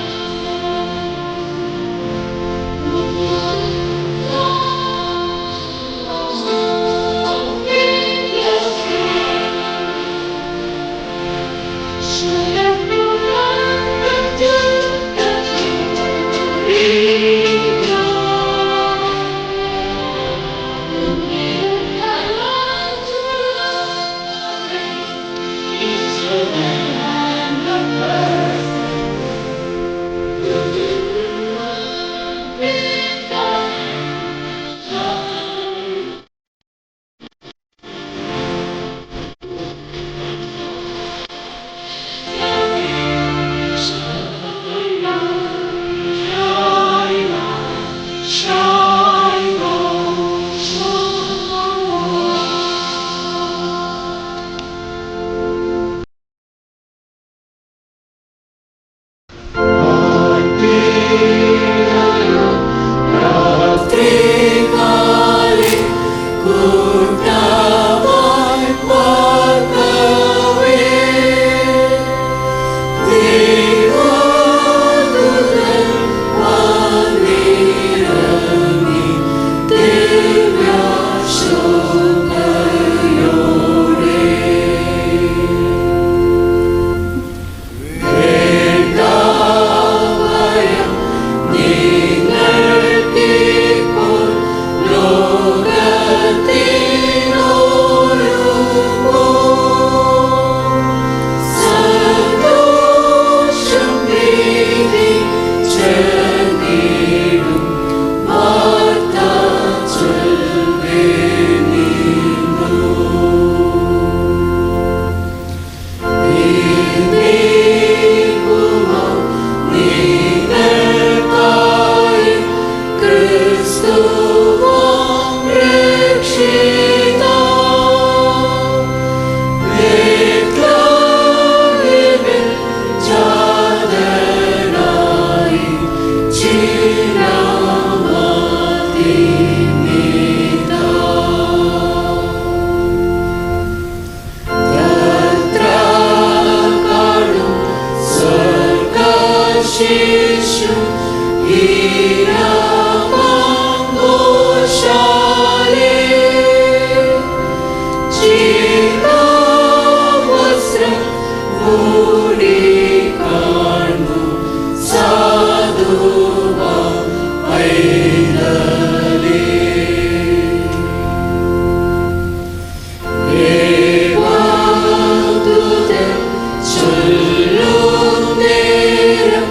Shishu, Ira, Mango, വസ്ത്രം മൂടി കാണു സാധുവാ പൈതലേ. ദേവദൂതൻ ചൊല്ലും നേരം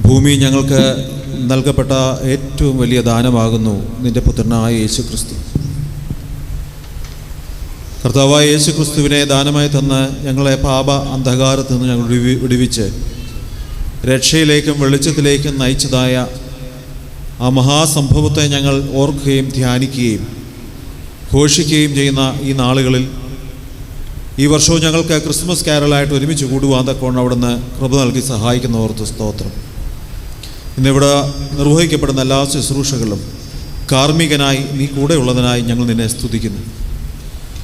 ഭൂമി ഞങ്ങൾക്ക് നൽകപ്പെട്ട ഏറ്റവും വലിയ ദാനമാകുന്നു നിന്റെ പുത്രനായ യേശു ക്രിസ്തു. കർത്താവായ യേശു ക്രിസ്തുവിനെ ദാനമായി തന്ന് ഞങ്ങളെ പാപ അന്ധകാരത്തിൽ നിന്ന് ഞങ്ങൾ വിടുവിച്ച് രക്ഷയിലേക്കും വെളിച്ചത്തിലേക്കും നയിച്ചതായ ആ മഹാസംഭവത്തെ ഞങ്ങൾ ഓർക്കുകയും ധ്യാനിക്കുകയും ഘോഷിക്കുകയും ചെയ്യുന്ന ഈ നാളുകളിൽ ഈ വർഷവും ഞങ്ങൾക്ക് ക്രിസ്മസ് കാരലായിട്ട് ഒരുമിച്ച് കൂടുവാൻ തക്കവണ്ണം അവിടുന്ന് കൃപ നൽകി സഹായിക്കുന്ന ഓർത്ത് സ്തോത്രം. ഇന്നിവിടെ നിർവഹിക്കപ്പെടുന്ന എല്ലാ ശുശ്രൂഷകളും കാർമ്മികനായി നീ കൂടെയുള്ളതിനായി ഞങ്ങൾ നിന്നെ സ്തുതിക്കുന്നു.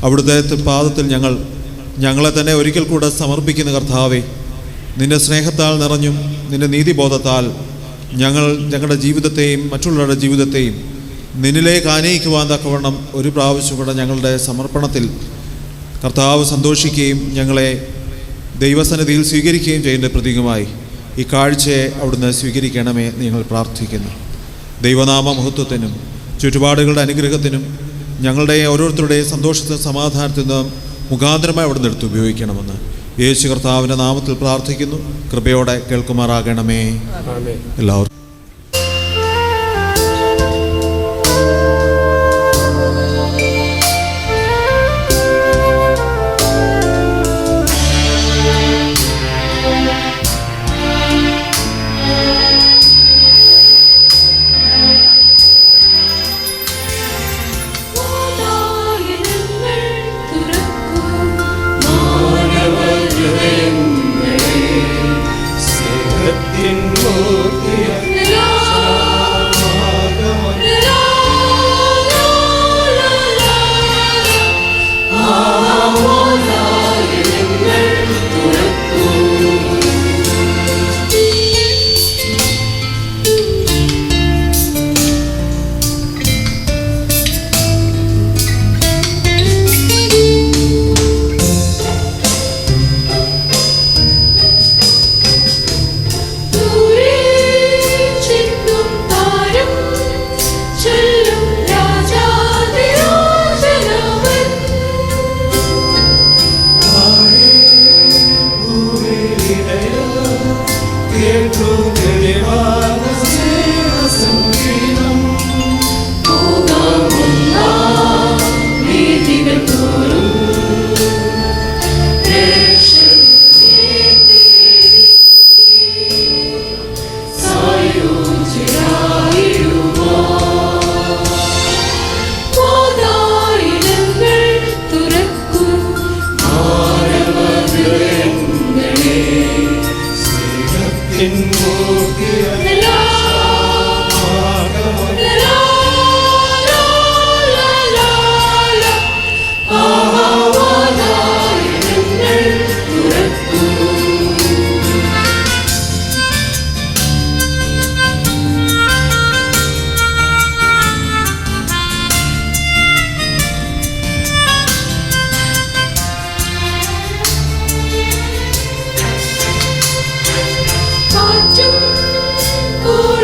അവിടുത്തെ പാദത്തിൽ ഞങ്ങളെ തന്നെ ഒരിക്കൽ കൂടെ സമർപ്പിക്കുന്ന കർത്താവേ, നിന്റെ സ്നേഹത്താൽ നിറഞ്ഞും നിന്റെ നീതിബോധത്താൽ ഞങ്ങളുടെ ജീവിതത്തെയും മറ്റുള്ളവരുടെ ജീവിതത്തെയും നിന്നിലേക്ക് ആനയിക്കുവാൻ തക്കവണ്ണം ഒരു പ്രാവശ്യം കൂടെ ഞങ്ങളുടെ സമർപ്പണത്തിൽ കർത്താവ് സന്തോഷിക്കുകയും ഞങ്ങളെ ദൈവസന്നിധിയിൽ സ്വീകരിക്കുകയും ചെയ്യുന്ന പ്രതീകമായി ഈ കാഴ്ചയെ അവിടുന്ന് സ്വീകരിക്കണമേ ഞങ്ങൾ പ്രാർത്ഥിക്കുന്നു. ദൈവനാമ മഹത്വത്തിനും ചുറ്റുപാടുകളുടെ അനുഗ്രഹത്തിനും ഞങ്ങളുടെ ഓരോരുത്തരുടെയും സന്തോഷത്തിനും സമാധാനത്തിനും മുഖാന്തരമായി അവിടുന്ന് എടുത്ത് ഉപയോഗിക്കണമെന്ന് യേശു കർത്താവിൻ്റെ നാമത്തിൽ പ്രാർത്ഥിക്കുന്നു. കൃപയോടെ കേൾക്കുമാറാകണമേ. എല്ലാവർക്കും Oh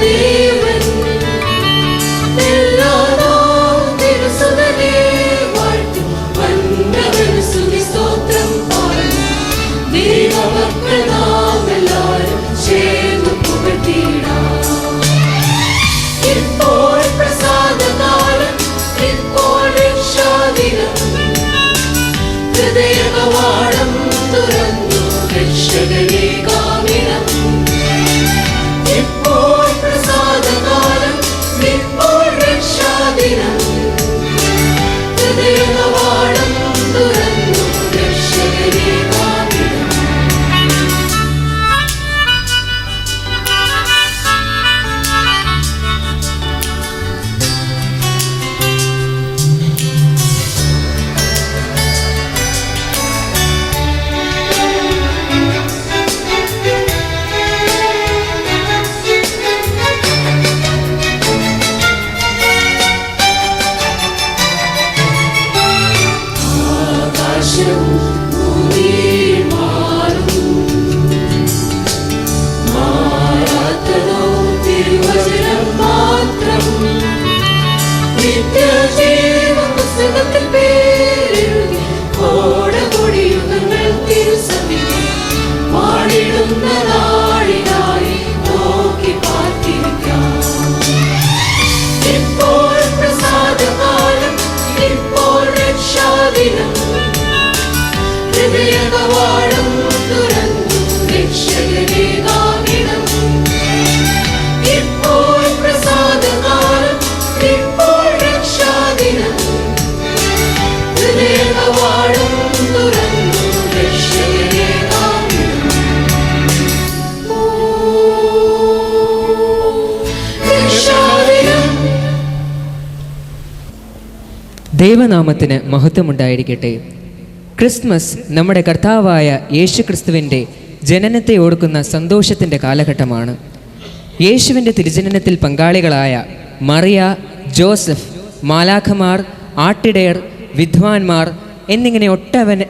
ദേവൻ എല്ലാ നാൾ തിരുസുതനെ വാഴ്ത്തും വന്ദനം സ്തുതി സ്തോത്രം പാടും ദൈവമക്കൾ നാം എല്ലാവരും ചേർന്ന് പുകഴ്ത്തിയിടാം. ഇപ്പോൾ പ്രസാദകാലം, ഇപ്പോൾ രക്ഷാദിനം, ഹൃദയകവാടം തുറന്നു രക്ഷകനെ കാമിനം. ഇപ്പോൾ പ്രസാദകാലം, ഇപ്പോൾ രക്ഷാദിനം, ഹൃദയകവാടം തുറന്നു രക്ഷകനെ കാമിനം. ആകാശം ഭൂമിയിൽ മാറും, മാറാത്തതോ തിരുവചനം മാത്രം. നിത്യജീവ പുസ്തകത്തിൽ പേരെഴുതി കോടകൊടിയുഗങ്ങൾ തിരുസന്നിധി വാണിടുന്ന നാളിനായി നോക്കി പാർത്തിരിക്കാം. ഇപ്പോൾ പ്രസാദകാലം, ഇപ്പോൾ രക്ഷാദിനം, ഹൃദയകവാടം തുറന്നു രക്ഷകനെ കാമിനം. ഇപ്പോൾ പ്രസാദകാലം, ഇപ്പോൾ രക്ഷാദിനം, ഹൃദയകവാടം തുറന്നു രക്ഷകനെ കാമിനം. രക്ഷാദിനം. ദൈവനാമത്തിന് മഹത്വമുണ്ടായിരിക്കട്ടെ. ക്രിസ്മസ് നമ്മുടെ കർത്താവായ യേശുക്രിസ്തുവിൻ്റെ ജനനത്തെ ഓർക്കുന്ന സന്തോഷത്തിൻ്റെ കാലഘട്ടമാണ്. യേശുവിൻ്റെ തിരുജനനത്തിൽ പങ്കാളികളായ മറിയ, ജോസഫ്, മാലാഖമാർ, ആട്ടിടയർ, വിദ്വാൻമാർ എന്നിങ്ങനെ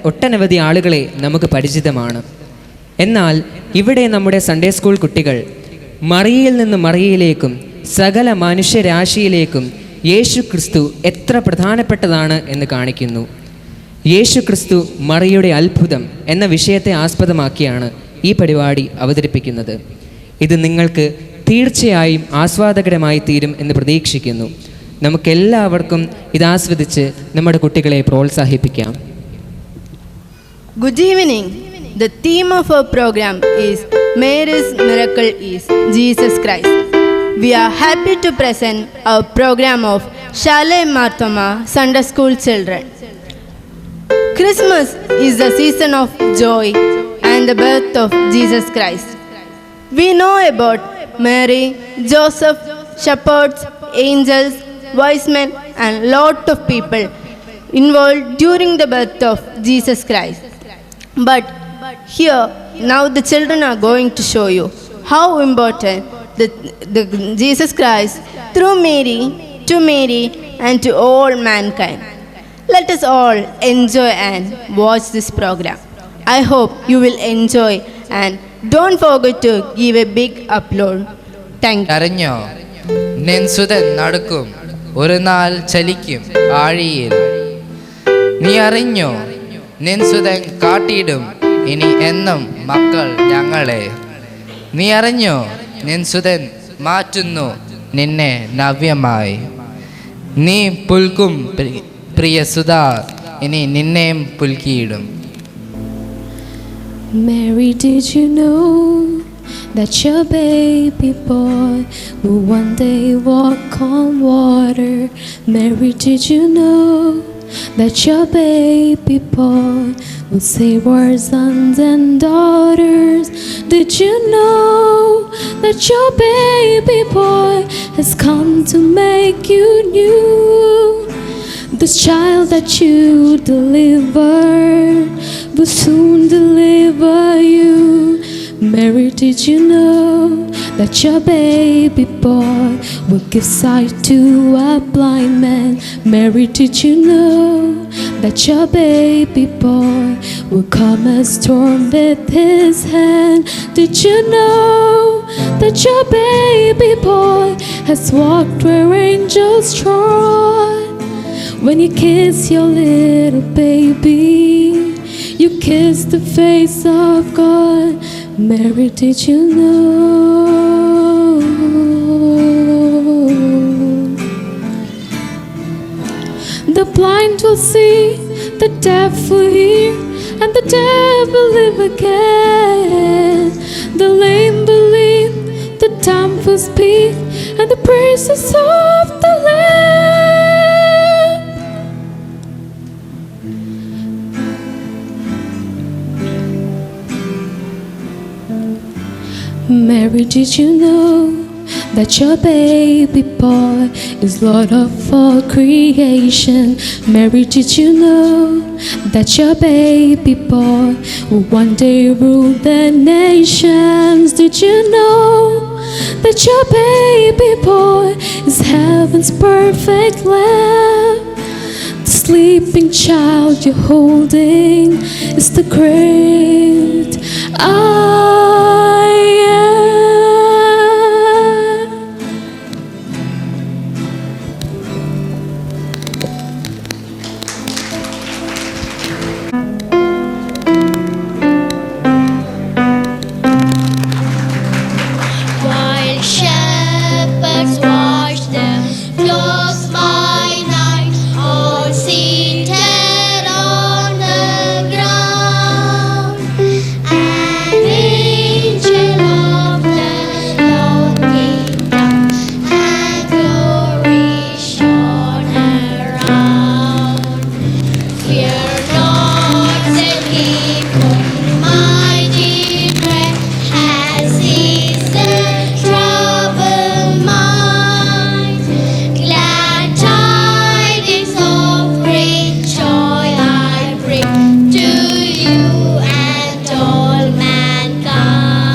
ഒട്ടനവധി ആളുകളെ നമുക്ക് പരിചിതമാണ്. എന്നാൽ ഇവിടെ നമ്മുടെ സൺഡേ സ്കൂൾ കുട്ടികൾ മറിയയിൽ നിന്ന് മറിയയിലേക്കും സകല മനുഷ്യരാശിയിലേക്കും യേശു ക്രിസ്തു എത്ര പ്രധാനപ്പെട്ടതാണ് എന്ന് കാണിക്കുന്നു. യേശു ക്രിസ്തു മറിയയുടെ അത്ഭുതം എന്ന വിഷയത്തെ ആസ്പദമാക്കിയാണ് ഈ പരിപാടി അവതരിപ്പിക്കുന്നത്. ഇത് നിങ്ങൾക്ക് തീർച്ചയായും ആസ്വാദകരമായി തീരും എന്ന് പ്രതീക്ഷിക്കുന്നു. നമുക്കെല്ലാവർക്കും ഇത് ആസ്വദിച്ച് നമ്മുടെ കുട്ടികളെ പ്രോത്സാഹിപ്പിക്കാം. Good evening. The theme of our program is Mary's Miracle is Jesus Christ. We are happy to present our program of Shalem Marthoma Sunday School children. Christmas is the season of joy and the birth of Jesus Christ. We know about Mary, Joseph, shepherds, angels, wise men and lot of people involved during the birth of Jesus Christ. But here now the children are going to show you how important the Jesus Christ through Mary, to Mary and to all mankind. Let us all enjoy and watch this program. I hope you will enjoy and don't forget to give a big upload. Thank you. അറിഞ്ഞോ നെൻസുതൻ നടക്കും ഒരു നാൾ ചലിക്കും ആഴിയിൽ. നീ അറിഞ്ഞോ നെൻസുതൻ കാട്ടിയിടും ഇനി എന്നും മക്കൾ ഞങ്ങളെ. നീ അറിഞ്ഞോ നെൻസുതൻ മാറ്റുന്നു നിന്നെ നവ്യമായി. നീ പുൽക്കും പ്രിയസുത ഇനി നിന്നെയും പുൽക്കിയിടും. Mary, did you know that your baby boy will one day walk on water? Mary, did you know that your baby boy will save our sons and daughters? Did you know that your baby boy has come to make you new? This child that you delivered will soon deliver you. Mary, did you know that your baby boy will give sight to a blind man? Mary, did you know that your baby boy will come as storm with his hand? Did you know that your baby boy has walked where angels trod? When you kiss your little baby, you kiss the face of God. Mary, did you know? The blind will see, the deaf will hear, and the dead will live again. The lame believe, the dumb will speak, and the praises of the Lamb. Mary, did you know that your baby boy is Lord of all creation? Mary, did you know that your baby boy will one day rule the nations? Did you know that your baby boy is heaven's perfect lamb? The sleeping child you're holding is the great I am. While shepherds watch the flocks by night, all seated on the ground, an angel of the Lord came down, and glory shone around. Fear not, said he, for mighty dread has seized the troubled mind. Glad tidings of great joy I bring to you and all mankind.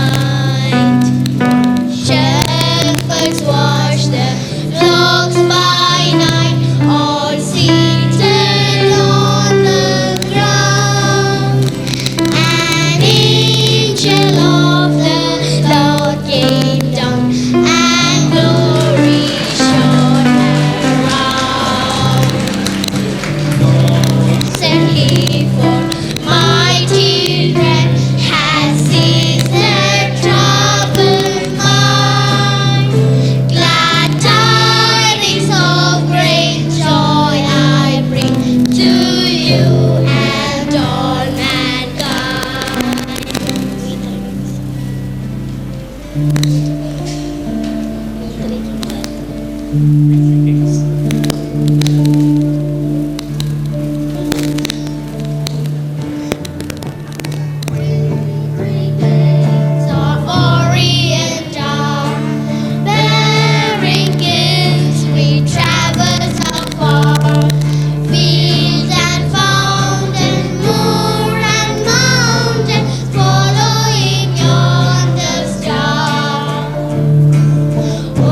Shepherds watch the flocks by night, all seated on the ground. An angel of the Lord came down, and glory shone around. Said he, for mighty dread has seized the troubled mind. Glad tidings of great joy I bring to you and all Orient are bearing gifts, we traverse afar, field and fountain, moor and mountain, following yonder star. Oh,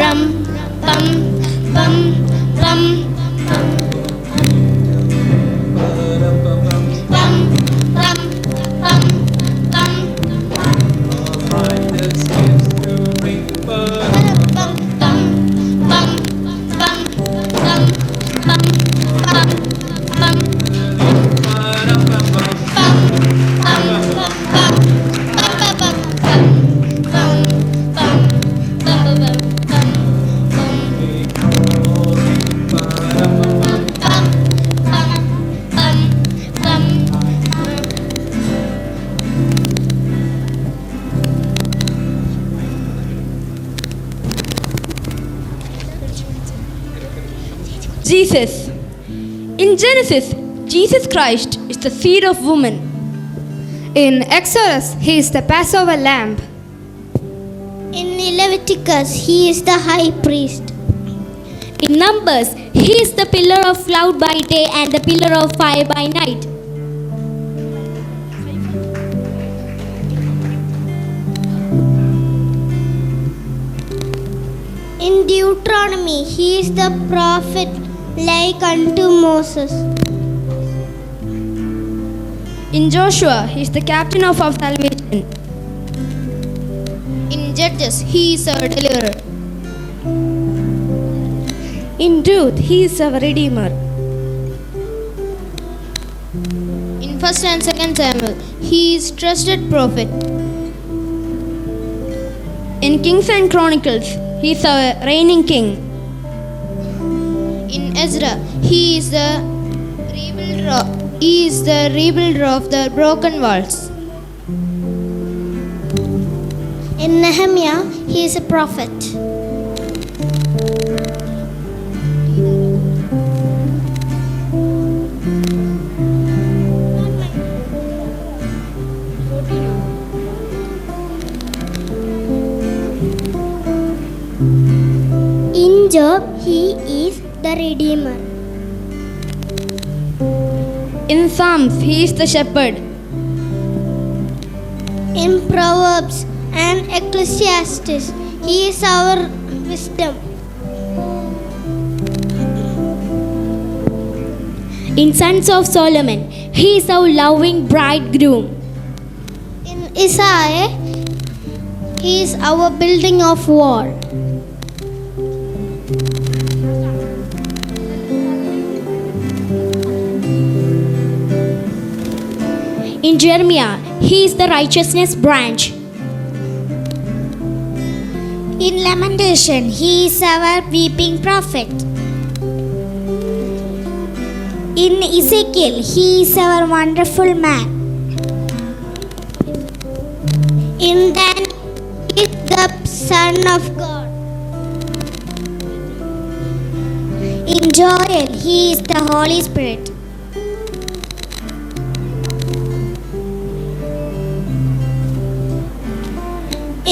rum, bum, bum, bum, bum. Bum, bum, bum, bum. Bum, bum, bum, bum, bum, bum, bum, bum. Jesus. In Genesis, Jesus Christ is the seed of woman. In Exodus, he is the Passover lamb. In Leviticus, he is the high priest. In Numbers, he is the pillar of cloud by day and the pillar of fire by night. In Deuteronomy, he is the prophet like unto Moses. In Joshua, he is the captain of our salvation. In Judges, he is our deliverer. In Ruth, he is our redeemer. In 1st and 2nd Samuel, he is trusted prophet. In Kings and Chronicles, he is our reigning king. In Ezra, he is the rebuilder of the broken walls. In Nehemiah, he is a prophet. In Job, he is the redeemer. In Psalms, he is the shepherd. In Proverbs and Ecclesiastes, he is our wisdom. In Sons of Solomon, he is our loving bridegroom. In Isaiah, he is our building of wall. In Jeremiah, he is the righteousness branch. In Lamentation, he is our weeping prophet. In Ezekiel, he is our wonderful man. In Daniel, he is the Son of God. In Joel, he is the Holy Spirit.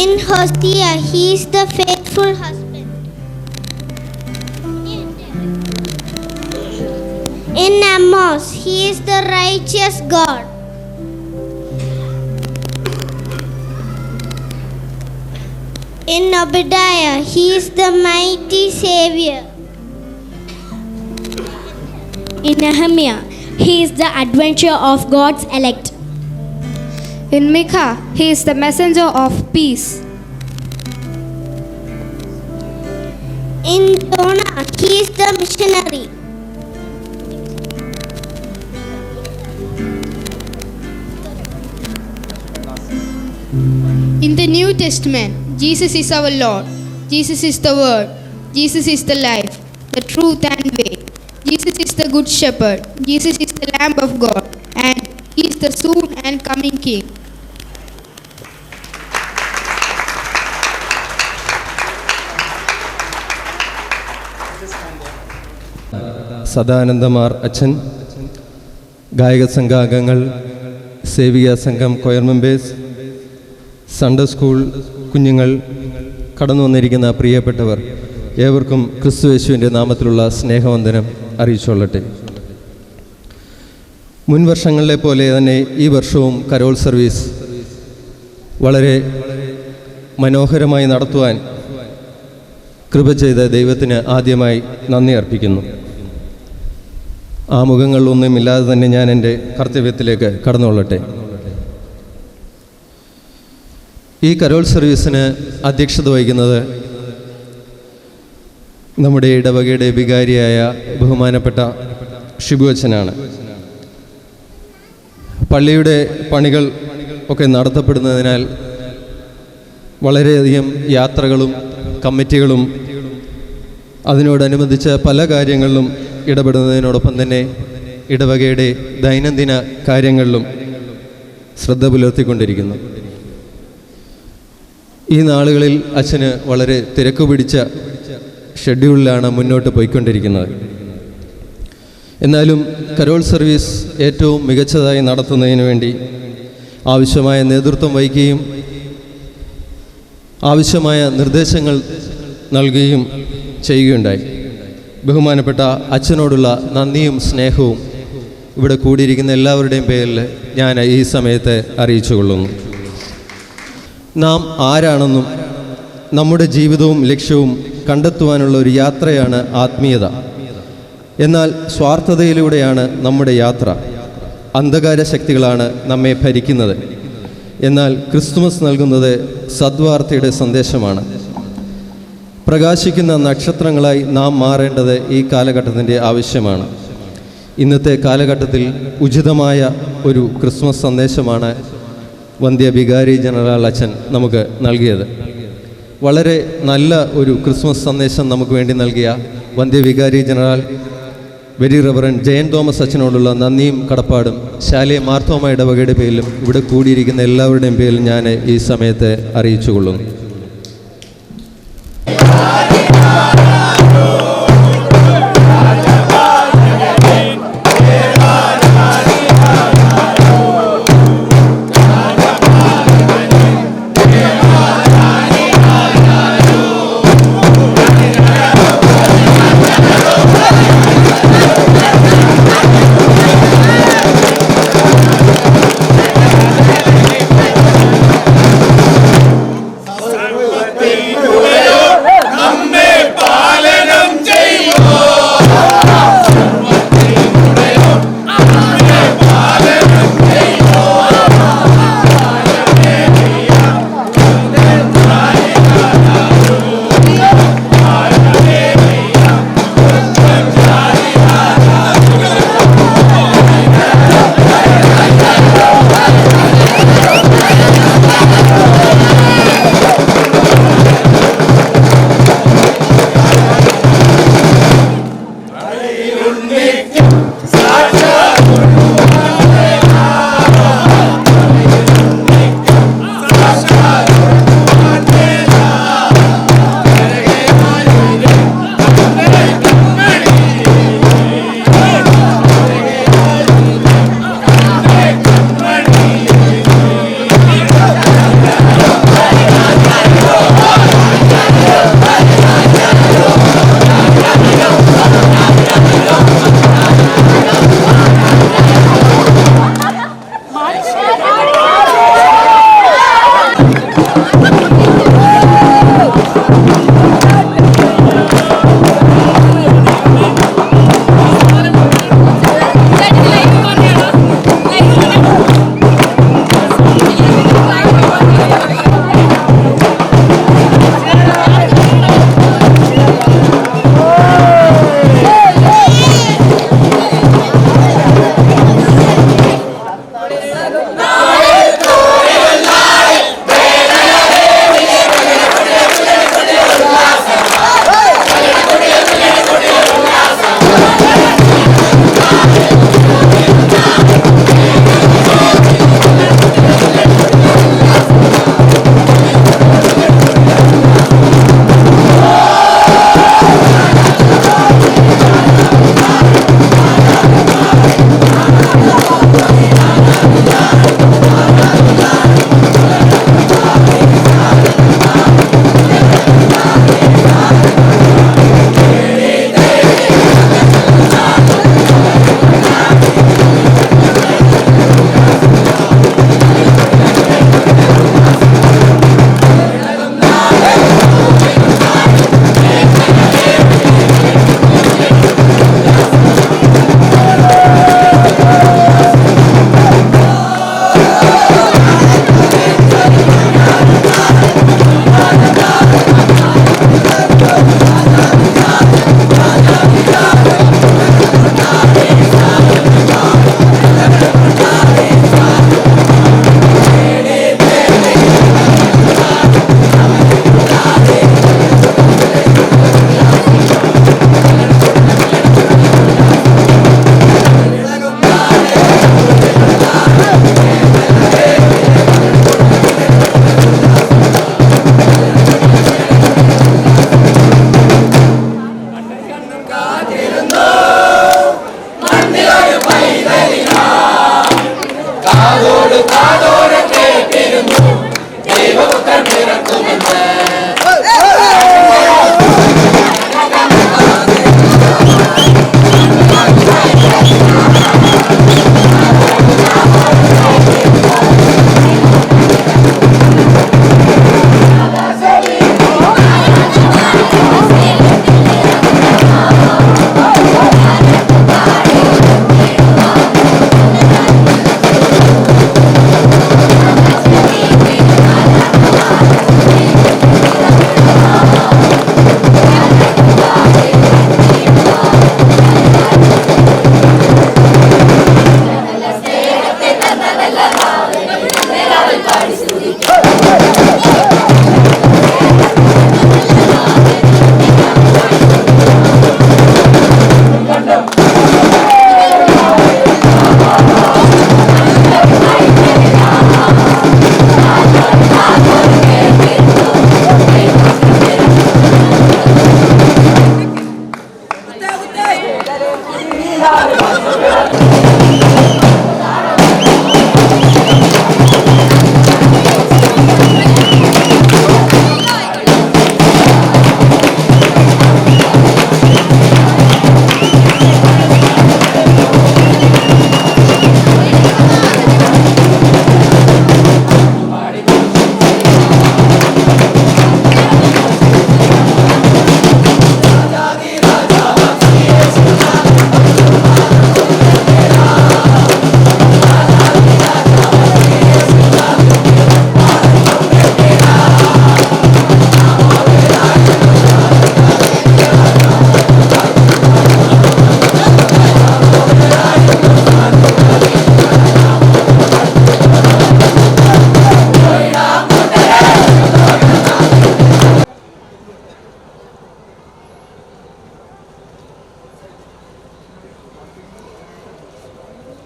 In Hosea, he is the faithful husband. In Amos, he is the righteous God. In Obadiah, he is the mighty Savior. In Nehemiah, he is the adventure of God's elect. In Micah, he is the messenger of peace. In Jonah, he is the missionary. In the New Testament, Jesus is our Lord. Jesus is the Word. Jesus is the life, the truth and way. Jesus is the Good Shepherd. Jesus is the Lamb of God. And he is the soon and coming King. സദാനന്ദമാർ അച്ഛൻ, ഗായക സംഘാംഗങ്ങൾ, സേവിക സംഘം, coir members, Sunday school കുഞ്ഞുങ്ങൾ, കടന്നു വന്നിരിക്കുന്ന പ്രിയപ്പെട്ടവർ, ഏവർക്കും ക്രിസ്തുയേശുവിൻ്റെ നാമത്തിലുള്ള സ്നേഹവന്ദനം അറിയിച്ചുകൊള്ളട്ടെ. മുൻ വർഷങ്ങളിലെ പോലെ തന്നെ ഈ വർഷവും കരോൾ സർവീസ് വളരെ മനോഹരമായി നടത്തുവാൻ കൃപ ചെയ്ത ദൈവത്തിന് ആദ്യമായി നന്ദി അർപ്പിക്കുന്നു. ആ മുഖങ്ങളൊന്നുമില്ലാതെ തന്നെ ഞാൻ എൻ്റെ കർത്തവ്യത്തിലേക്ക് കടന്നുകൊള്ളട്ടെ. ഈ കരോൾ സർവീസിന് അധ്യക്ഷത വഹിക്കുന്നത് നമ്മുടെ ഇടവകയുടെ വികാരിയായ ബഹുമാനപ്പെട്ട ഷിബു അച്ഛനാണ്. പള്ളിയുടെ പണികൾ ഒക്കെ നടത്തപ്പെടുന്നതിനാൽ വളരെയധികം യാത്രകളും കമ്മിറ്റികളും അതിനോടനുബന്ധിച്ച പല കാര്യങ്ങളിലും ഇടപെടുന്നതിനോടൊപ്പം തന്നെ ഇടവകയുടെ ദൈനംദിന കാര്യങ്ങളിലും ശ്രദ്ധ പുലർത്തിക്കൊണ്ടിരിക്കുന്നു. ഈ നാളുകളിൽ അച്ഛന് വളരെ തിരക്ക് പിടിച്ച ഷെഡ്യൂളിലാണ് മുന്നോട്ട് പോയിക്കൊണ്ടിരിക്കുന്നത്. എന്നാലും കരോൾ സർവീസ് ഏറ്റവും മികച്ചതായി നടത്തുന്നതിന് വേണ്ടി ആവശ്യമായ നേതൃത്വം വഹിക്കുകയും ആവശ്യമായ നിർദ്ദേശങ്ങൾ നൽകുകയും ചെയ്യുകയുണ്ടായി. ബഹുമാനപ്പെട്ട അച്ഛനോടുള്ള നന്ദിയും സ്നേഹവും ഇവിടെ കൂടിയിരിക്കുന്ന എല്ലാവരുടെയും പേരിൽ ഞാൻ ഈ സമയത്ത് അറിയിച്ചുകൊള്ളുന്നു. നാം ആരാണെന്നും നമ്മുടെ ജീവിതവും ലക്ഷ്യവും കണ്ടെത്തുവാനുള്ള ഒരു യാത്രയാണ് ആത്മീയത. എന്നാൽ സ്വാർത്ഥതയിലൂടെയാണ് നമ്മുടെ യാത്ര. അന്ധകാര ശക്തികളാണ് നമ്മെ ഭരിക്കുന്നത്. എന്നാൽ ക്രിസ്തുമസ് നൽകുന്നത് സദ്വാർത്തയുടെ സന്ദേശമാണ്. പ്രകാശിക്കുന്ന നക്ഷത്രങ്ങളായി നാം മാറേണ്ടത് ഈ കാലഘട്ടത്തിൻ്റെ ആവശ്യമാണ്. ഇന്നത്തെ കാലഘട്ടത്തിൽ ഉചിതമായ ഒരു ക്രിസ്മസ് സന്ദേശമാണ് വന്ധ്യ വികാരി ജനറൽ അച്ഛൻ നമുക്ക് നൽകിയത്. വളരെ നല്ല ഒരു ക്രിസ്മസ് സന്ദേശം നമുക്ക് വേണ്ടി നൽകിയ വന്ധ്യ വികാരി general very reverend Jayan Thomas അച്ഛനോടുള്ള നന്ദിയും കടപ്പാടും ശാലയ മാർത്തോമ ഇടവകയുടെ പേരിലും ഇവിടെ കൂടിയിരിക്കുന്ന എല്ലാവരുടെയും പേരിൽ ഞാൻ ഈ സമയത്ത് അറിയിച്ചുകൊള്ളുന്നു.